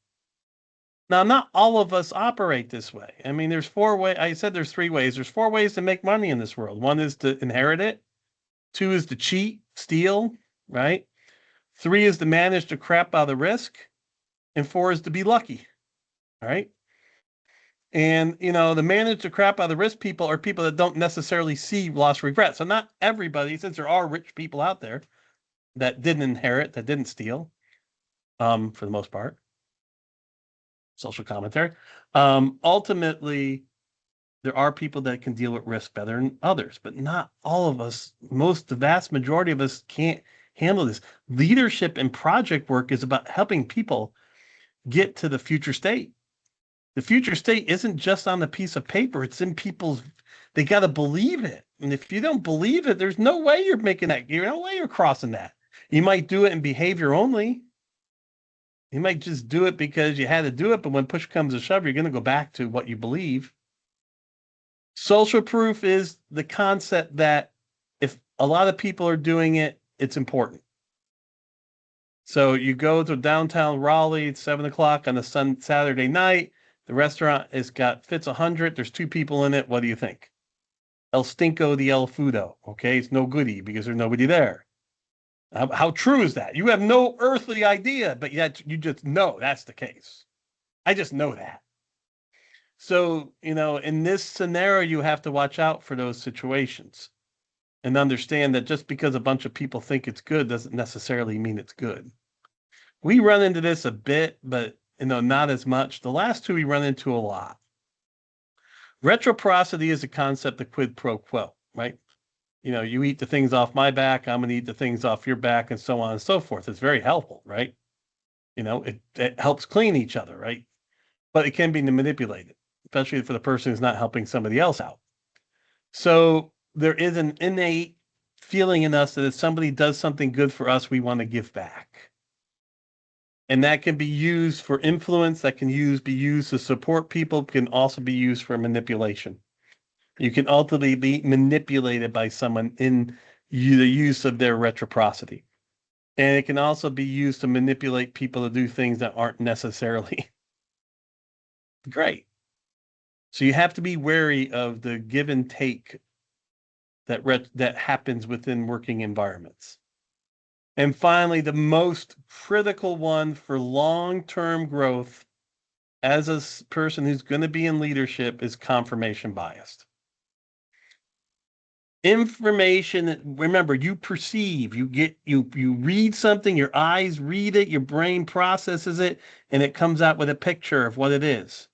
Now, not all of us operate this way. I mean, there's 4 ways. I said there's 3 ways. There's 4 ways to make money in this world. 1 is to inherit it. 2 is to cheat, steal, right? 3 is to manage the crap out of the risk. And 4 is to be lucky, all right? And, the manage the crap out of the risk people are people that don't necessarily see lost regret. So not everybody, since there are rich people out there that didn't inherit, that didn't steal, for the most part. Social commentary. Ultimately, there are people that can deal with risk better than others, but not all of us. The vast majority of us can't handle this. Leadership and project work is about helping people get to the future state. The future state isn't just on a piece of paper. It's in people's, they got to believe it. And if you don't believe it, there's no way you're making that. There's no way you're crossing that. You might do it in behavior only. You might just do it because you had to do it. But when push comes to shove, you're going to go back to what you believe. Social proof is the concept that if a lot of people are doing it, it's important. So you go to downtown Raleigh at 7:00 on a Saturday night. The restaurant has got fits 100. There's 2 people in it. What do you think? El stinko di el fudo. Okay, it's no goodie because there's nobody there. How true is that? You have no earthly idea, but yet you just know that's the case. I just know that. So, in this scenario, you have to watch out for those situations and understand that just because a bunch of people think it's good doesn't necessarily mean it's good. We run into this a bit, but not as much. The last 2 we run into a lot. Reciprocity is a concept of quid pro quo, right? You eat the things off my back, I'm going to eat the things off your back, and so on and so forth. It's very helpful, right? It helps clean each other, right? But it can be manipulated, especially for the person who's not helping somebody else out. So there is an innate feeling in us that if somebody does something good for us, we want to give back. And that can be used for influence, that can be used to support people, can also be used for manipulation. You can ultimately be manipulated by someone in the use of their reciprocity. And it can also be used to manipulate people to do things that aren't necessarily great. So you have to be wary of the give and take that happens within working environments. And finally, the most critical one for long-term growth as a person who's going to be in leadership is confirmation bias. Information, remember, you perceive, you read something, your eyes read it, your brain processes it, and it comes out with a picture of what it is.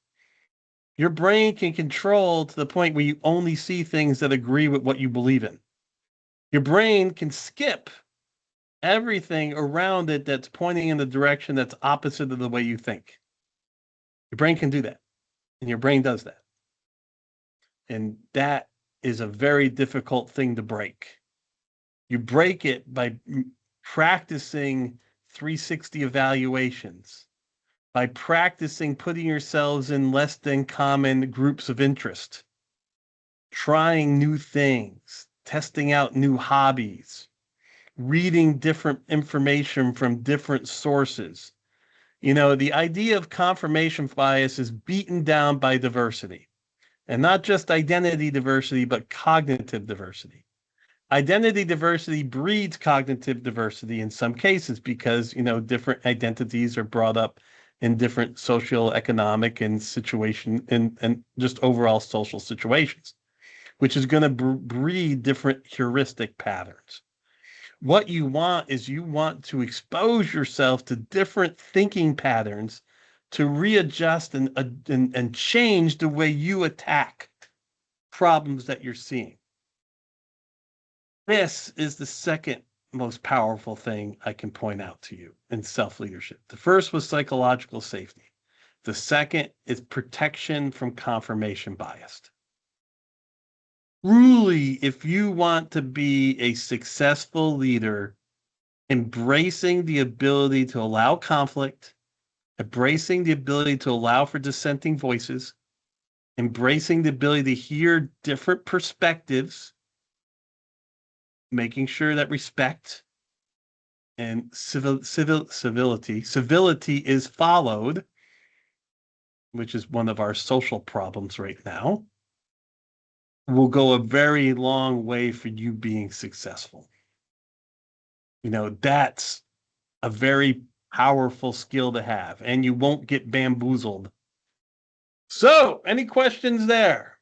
Your brain can control to the point where you only see things that agree with what you believe in. Your brain can skip everything around it that's pointing in the direction that's opposite of the way you think. Your brain can do that, and your brain does that. And that is a very difficult thing to break. You break it by practicing 360 evaluations, by practicing putting yourselves in less than common groups of interest, trying new things, testing out new hobbies, reading different information from different sources. The idea of confirmation bias is beaten down by diversity, and not just identity diversity, but cognitive diversity. Identity diversity breeds cognitive diversity in some cases because, different identities are brought up in different social, economic, and situation and just overall social situations, which is going to breed different heuristic patterns. What you want is you want to expose yourself to different thinking patterns to readjust and change the way you attack problems that you're seeing. This is the second most powerful thing I can point out to you in self-leadership. The first was psychological safety. The second is protection from confirmation bias. Truly, if you want to be a successful leader, embracing the ability to allow conflict, embracing the ability to allow for dissenting voices, embracing the ability to hear different perspectives, making sure that respect and civility is followed, which is one of our social problems right now, will go a very long way for you being successful. That's a very powerful skill to have, and you won't get bamboozled. So, any questions there?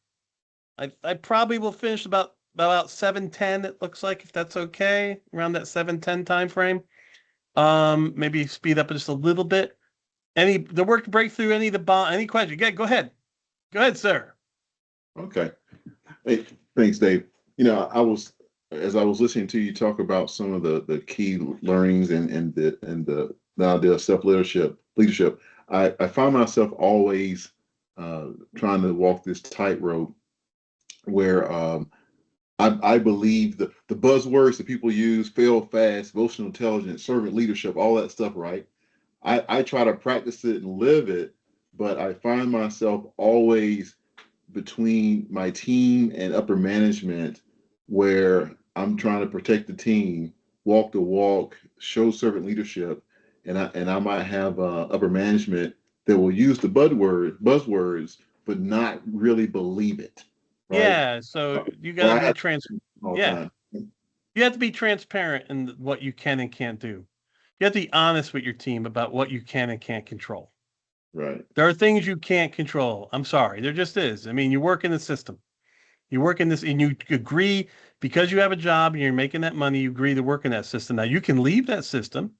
I probably will finish about 7:10. It looks like, if that's okay, around that 7:10 time frame. Maybe speed up just a little bit. The work breakthrough, any questions? Yeah, go ahead. Go ahead, sir. Okay. Hey, thanks, Dave. As I was listening to you talk about some of the key learnings and the idea of leadership, I find myself always trying to walk this tightrope where I believe the buzzwords that people use, fail fast, emotional intelligence, servant leadership, all that stuff, right? I try to practice it and live it, but I find myself always between my team and upper management where I'm trying to protect the team, walk the walk, show servant leadership, and I might have upper management that will use the buzzwords, but not really believe it, right? Yeah, so you got So to I be have all the yeah, time. you have to be transparent in what you can and can't do. You have to be honest with your team about what you can and can't control. Right, There are things you can't control. I'm sorry, there just is. I mean, you work in the system. You work in this, and you agree because you have a job and you're making that money. You agree to work in that system. Now you can leave that system,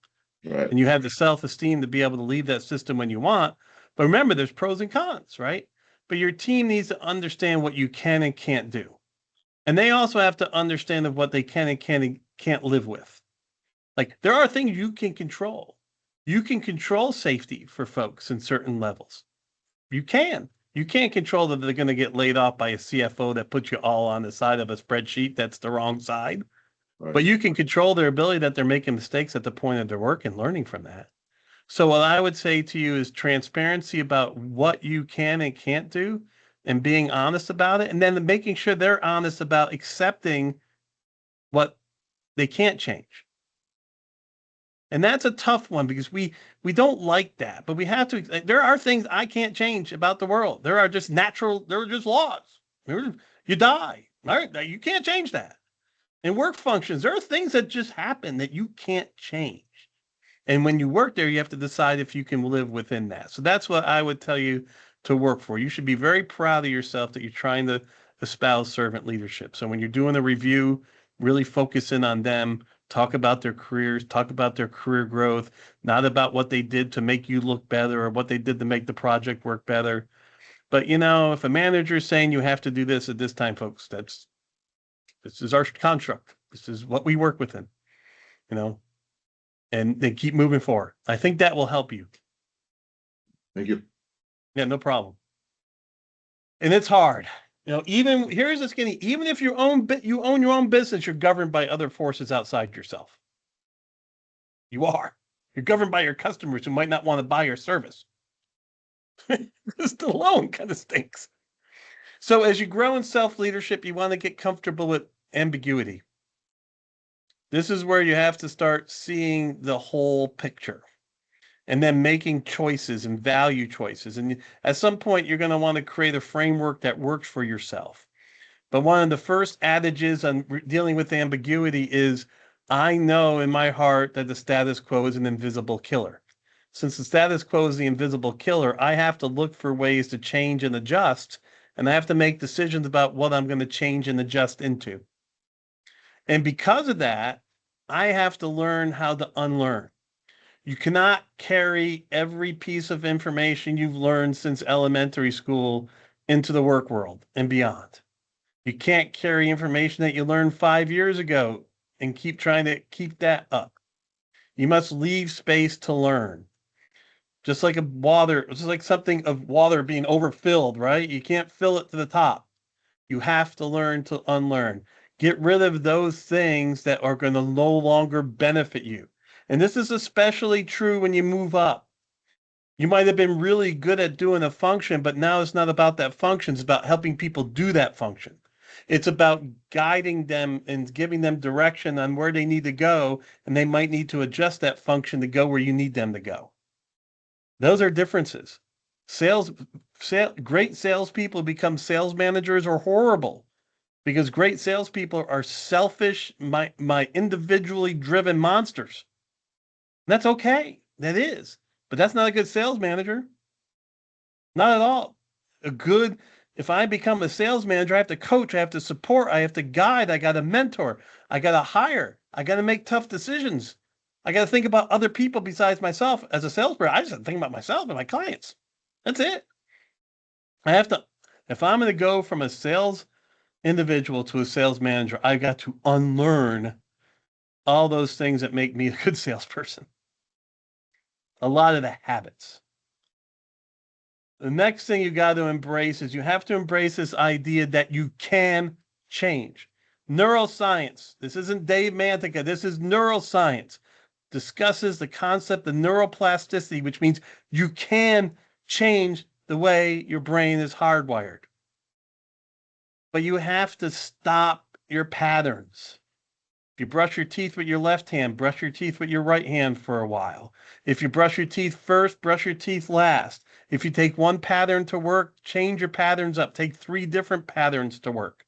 right, and you have the self-esteem to be able to leave that system when you want. But remember, there's pros and cons, right? But your team needs to understand what you can and can't do. And they also have to understand of what they can and can't live with. Like there are things you can control. You can control safety for folks in certain levels. You can. You can't control that they're going to get laid off by a CFO that puts you all on the side of a spreadsheet that's the wrong side. right. But you can control their ability that they're making mistakes at the point of their work and learning from that. So what I would say to you is transparency about what you can and can't do and being honest about it, and then making sure they're honest about accepting what they can't change. And that's a tough one because we don't like that, but we have to. There are things I can't change about the world. There are just natural. There are just laws. You die. All right, you can't change that. In work functions, there are things that just happen that you can't change. And when you work there, you have to decide if you can live within that. So that's what I would tell you to work for. You should be very proud of yourself that you're trying to espouse servant leadership. So when you're doing a review, really focus in on them, talk about their careers, talk about their career growth, not about what they did to make you look better or what they did to make the project work better. But if a manager is saying you have to do this at this time, folks, this is our construct. This is what we work within, you know, and then keep moving forward. I think that will help you. Thank you. Yeah, no problem. And it's hard. Even here's the skinny. Even if you own your own business, you're governed by other forces outside yourself. You are. You're governed by your customers who might not want to buy your service. This alone kind of stinks. So as you grow in self-leadership, you want to get comfortable with ambiguity. This is where you have to start seeing the whole picture and then making choices and value choices. And at some point, you're going to want to create a framework that works for yourself. But one of the first adages on dealing with ambiguity is I know in my heart that the status quo is an invisible killer. Since the status quo is the invisible killer, I have to look for ways to change and adjust, and I have to make decisions about what I'm going to change and adjust into. And because of that, I have to learn how to unlearn. You cannot carry every piece of information you've learned since elementary school into the work world and beyond. You can't carry information that you learned 5 years ago and keep trying to keep that up. You must leave space to learn. Just like something of water being overfilled, right? You can't fill it to the top. You have to learn to unlearn. Get rid of those things that are going to no longer benefit you. And this is especially true when you move up. You might have been really good at doing a function, but now it's not about that function. It's about helping people do that function. It's about guiding them and giving them direction on where they need to go, and they might need to adjust that function to go where you need them to go. Those are differences. Sales, great salespeople become sales managers or horrible because great salespeople are selfish, my individually driven monsters. And that's okay. That is. But that's not a good sales manager. Not at all. A good, if I become a sales manager, I have to coach, I have to support, I have to guide, I got to mentor, I got to hire, I got to make tough decisions. I got to think about other people besides myself as a salesperson. I just have to think about myself and my clients. That's it. I have to, if I'm going to go from a sales individual to a sales manager, I got to unlearn all those things that make me a good salesperson. A lot of the habits. The next thing you got to embrace is you have to embrace this idea that you can change. Neuroscience, this isn't Dave Mantica, this is neuroscience, discusses the concept of neuroplasticity, which means you can change the way your brain is hardwired. But you have to stop your patterns. If you brush your teeth with your left hand, brush your teeth with your right hand for a while. If you brush your teeth first, brush your teeth last. If you take one pattern to work, change your patterns up. Take 3 different patterns to work.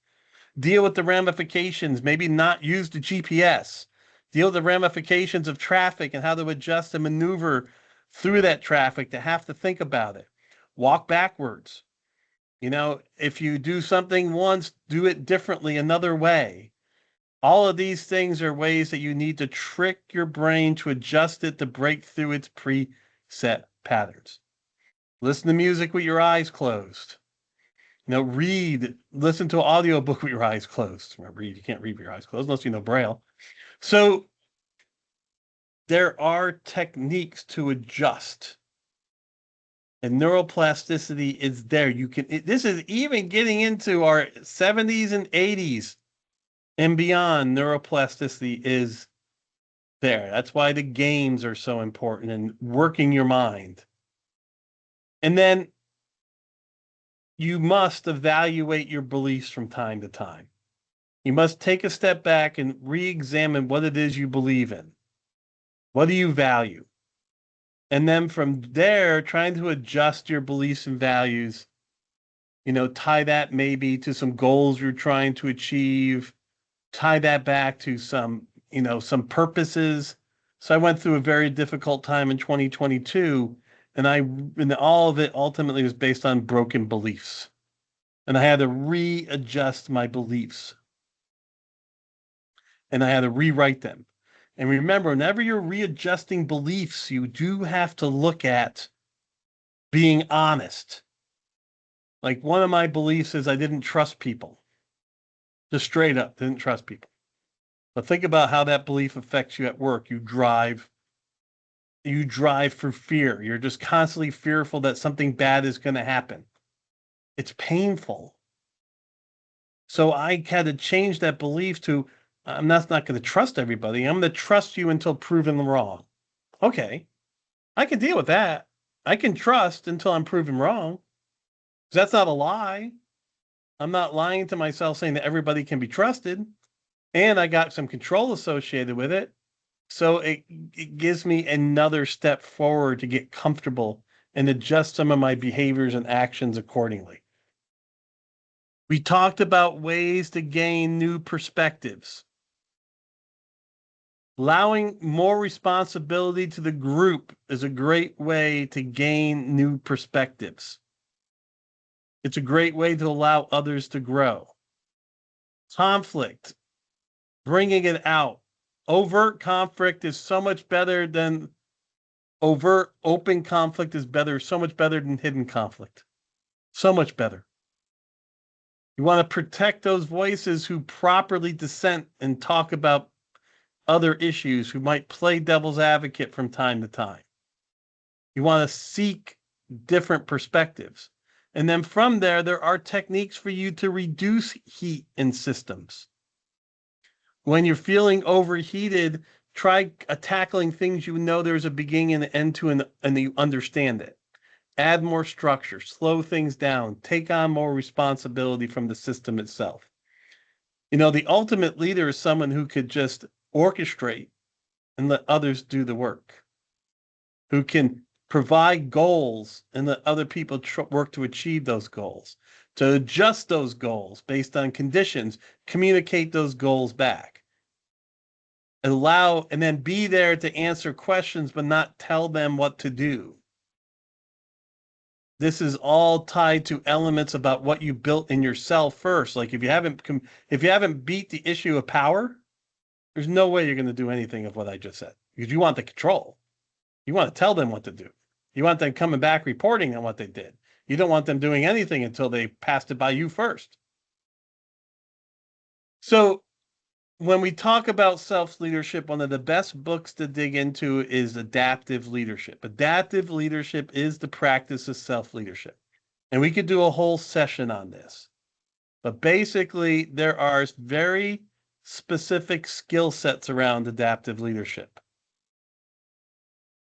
Deal with the ramifications, maybe not use the GPS. Deal with the ramifications of traffic and how to adjust and maneuver through that traffic to have to think about it. Walk backwards. If you do something once, do it differently another way. All of these things are ways that you need to trick your brain to adjust it to break through its preset patterns. Listen to music with your eyes closed. Listen to an audiobook with your eyes closed. You can't read with your eyes closed unless you know Braille. So there are techniques to adjust. And neuroplasticity is there. This is even getting into our 70s and 80s and beyond. Neuroplasticity is there. That's why the games are so important and working your mind. And then you must evaluate your beliefs from time to time. You must take a step back and re-examine what it is you believe in. What do you value? And then from there, trying to adjust your beliefs and values, tie that maybe to some goals you're trying to achieve, tie that back to some purposes. So I went through a very difficult time in 2022, and all of it ultimately was based on broken beliefs. And I had to readjust my beliefs. And I had to rewrite them. And remember, whenever you're readjusting beliefs, you do have to look at being honest. Like one of my beliefs is I didn't trust people. Just straight up, didn't trust people. But think about how that belief affects you at work. You drive for fear. You're just constantly fearful that something bad is going to happen. It's painful. So I had to change that belief to, I'm not going to trust everybody. I'm going to trust you until proven wrong. Okay, I can deal with that. I can trust until I'm proven wrong. That's not a lie. I'm not lying to myself saying that everybody can be trusted. And I got some control associated with it. So it gives me another step forward to get comfortable and adjust some of my behaviors and actions accordingly. We talked about ways to gain new perspectives. Allowing more responsibility to the group is a great way to gain new perspectives. It's a great way to allow others to grow. Conflict, bringing it out. Overt conflict is so much better than open conflict is better, so much better than hidden conflict. So much better. You want to protect those voices who properly dissent and talk about other issues, who might play devil's advocate from time to time. You want to seek different perspectives. And then from there are techniques for you to reduce heat in systems. When you're feeling overheated, try tackling things there's a beginning and an end to, and you understand it. Add more structure, slow things down, take on more responsibility from the system itself. The ultimate leader is someone who could just orchestrate and let others do the work, who can provide goals and let other people work to achieve those goals, to adjust those goals based on conditions, communicate those goals back. And then be there to answer questions, but not tell them what to do. This is all tied to elements about what you built in yourself first. Like if you haven't beat the issue of power, there's no way you're going to do anything of what I just said, because you want the control. You want to tell them what to do. You want them coming back reporting on what they did. You don't want them doing anything until they passed it by you first. So when we talk about self-leadership, one of the best books to dig into is Adaptive Leadership. Adaptive leadership is the practice of self-leadership. And we could do a whole session on this. But basically, there are very specific skill sets around adaptive leadership.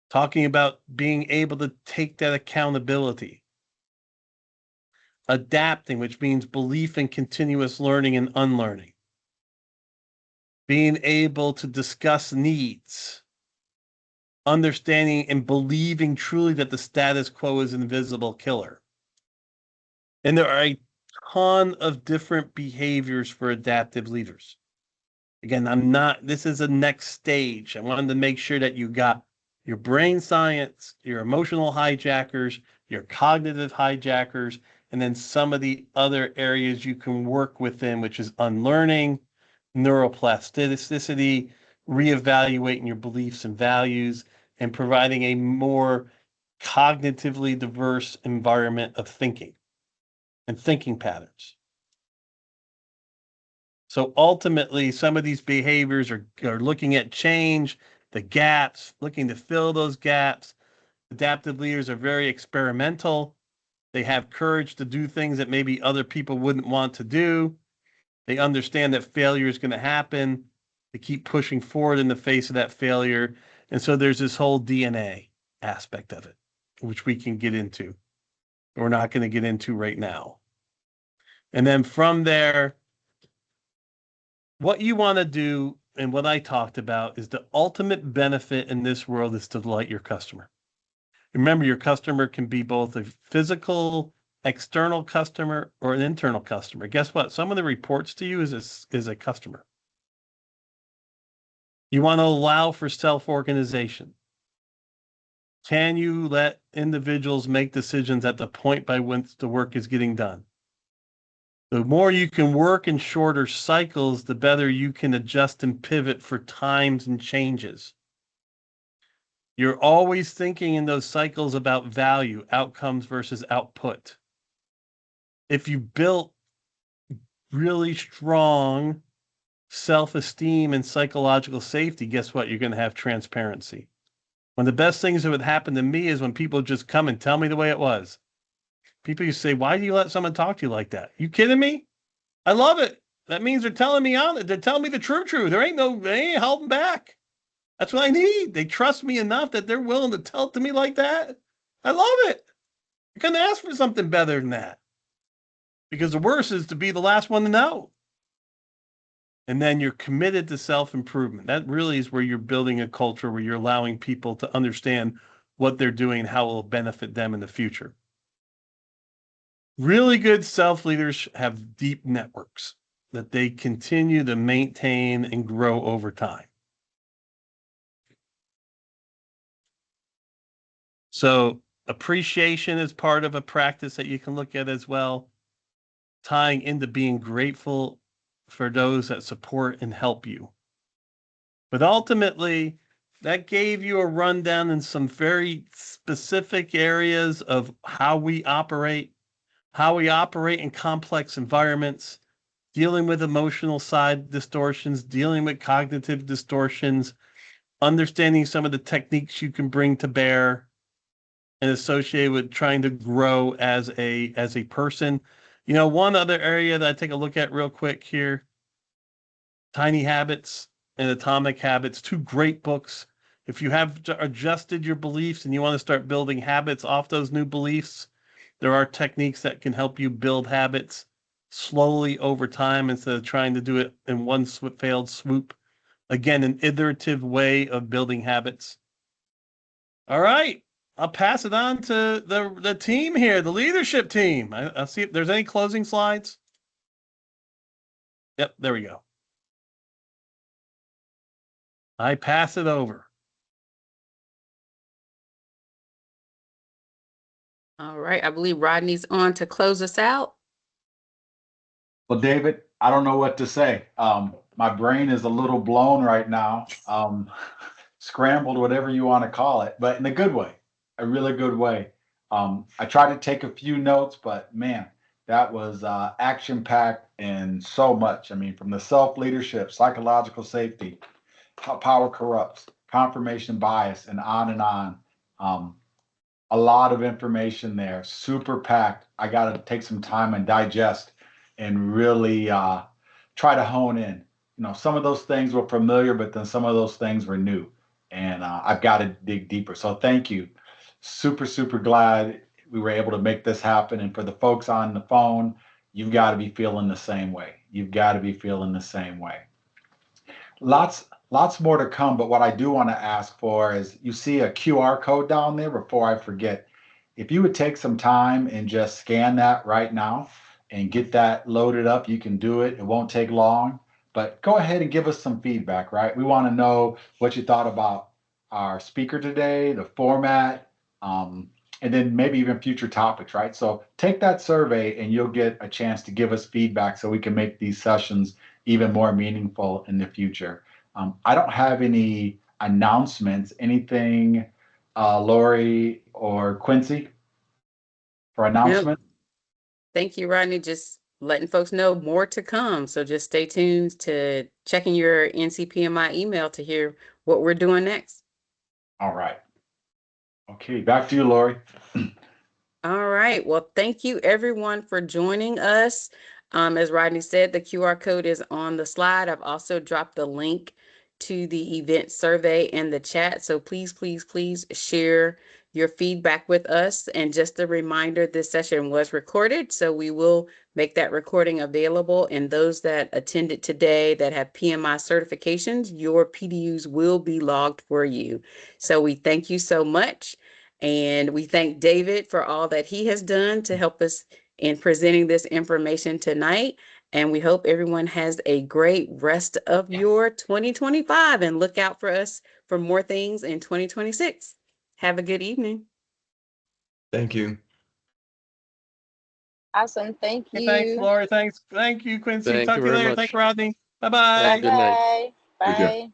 Talking about being able to take that accountability. Adapting, which means belief in continuous learning and unlearning. Being able to discuss needs. Understanding and believing truly that the status quo is an invisible killer. And there are a ton of different behaviors for adaptive leaders. Again, this is a next stage. I wanted to make sure that you got your brain science, your emotional hijackers, your cognitive hijackers, and then some of the other areas you can work within, which is unlearning, neuroplasticity, reevaluating your beliefs and values, and providing a more cognitively diverse environment of thinking and thinking patterns. So ultimately, some of these behaviors are looking at change, the gaps, looking to fill those gaps. Adaptive leaders are very experimental. They have courage to do things that maybe other people wouldn't want to do. They understand that failure is going to happen. They keep pushing forward in the face of that failure. And so there's this whole DNA aspect of it, which we can get into. We're not going to get into right now. And then from there, what you want to do and what I talked about is the ultimate benefit in this world is to delight your customer. Remember, your customer can be both a physical, external customer or an internal customer. Guess what? Someone that reports to you is a customer. You want to allow for self-organization. Can you let individuals make decisions at the point by which the work is getting done? The more you can work in shorter cycles, the better you can adjust and pivot for times and changes. You're always thinking in those cycles about value, outcomes versus output. If you built really strong self-esteem and psychological safety, guess what? You're going to have transparency. One of the best things that would happen to me is when people just come and tell me the way it was. People used to say, why do you let someone talk to you like that? You kidding me? I love it. That means they're telling me they're telling me the truth. They ain't holding back. That's what I need. They trust me enough that they're willing to tell it to me like that. I love it. You couldn't ask for something better than that. Because the worst is to be the last one to know. And then you're committed to self-improvement. That really is where you're building a culture where you're allowing people to understand what they're doing and how it will benefit them in the future. Really good self-leaders have deep networks that they continue to maintain and grow over time. So appreciation is part of a practice that you can look at as well, tying into being grateful for those that support and help you. But ultimately, that gave you a rundown in some very specific areas of how we operate in complex environments, dealing with emotional side distortions, dealing with cognitive distortions, understanding some of the techniques you can bring to bear and associated with trying to grow as a person. You know, one other area that I take a look at real quick here, Tiny Habits and Atomic Habits, two great books. If you have adjusted your beliefs and you want to start building habits off those new beliefs, there are techniques that can help you build habits slowly over time instead of trying to do it in one failed swoop. Again, an iterative way of building habits. All right. I'll pass it on to the team here, the leadership team. I'll see if there's any closing slides. Yep, there we go. I pass it over. All right. I believe Rodney's on to close us out. Well, David, I don't know what to say. My brain is a little blown right now, scrambled, whatever you want to call it, but in a good way, a really good way. I tried to take a few notes, but man, that was action packed and so much. I mean, from the self leadership, psychological safety, how power corrupts, confirmation bias, and on and on. A lot of information there, super packed. I got to take some time and digest and really try to hone in. Some of those things were familiar, but then some of those things were new. And I've got to dig deeper. So thank you. Super, super glad we were able to make this happen. And for the folks on the phone, you've got to be feeling the same way. You've got to be feeling the same way. Lots more to come, but what I do want to ask for is, you see a QR code down there. Before I forget, if you would take some time and just scan that right now and get that loaded up, you can do it. It won't take long, but go ahead and give us some feedback, right? We want to know what you thought about our speaker today, the format, and then maybe even future topics, right? So take that survey and you'll get a chance to give us feedback so we can make these sessions even more meaningful in the future. I don't have any announcements, anything, Lori or Quincy, for Yep. announcement? Thank you, Rodney. Just letting folks know more to come. So just stay tuned to checking your NCPMI email to hear what we're doing next. All right. Okay, back to you, Lori. All right. Well, thank you everyone for joining us. As Rodney said, the QR code is on the slide. I've also dropped the link to the event survey in the chat. So please, please, please share your feedback with us. And just a reminder, this session was recorded, so we will make that recording available. And those that attended today that have PMI certifications, your PDUs will be logged for you. So we thank you so much. And we thank David for all that he has done to help us in presenting this information tonight. And we hope everyone has a great rest of your 2025 and look out for us for more things in 2026. Have a good evening. Thank you. Awesome. Thank Hey, thanks, you. Lori. Thank you, Quincy. Thank Talk you to you very later. much. Thanks, Rodney. Have Bye-bye. a good night. Bye-bye. Take care. Bye.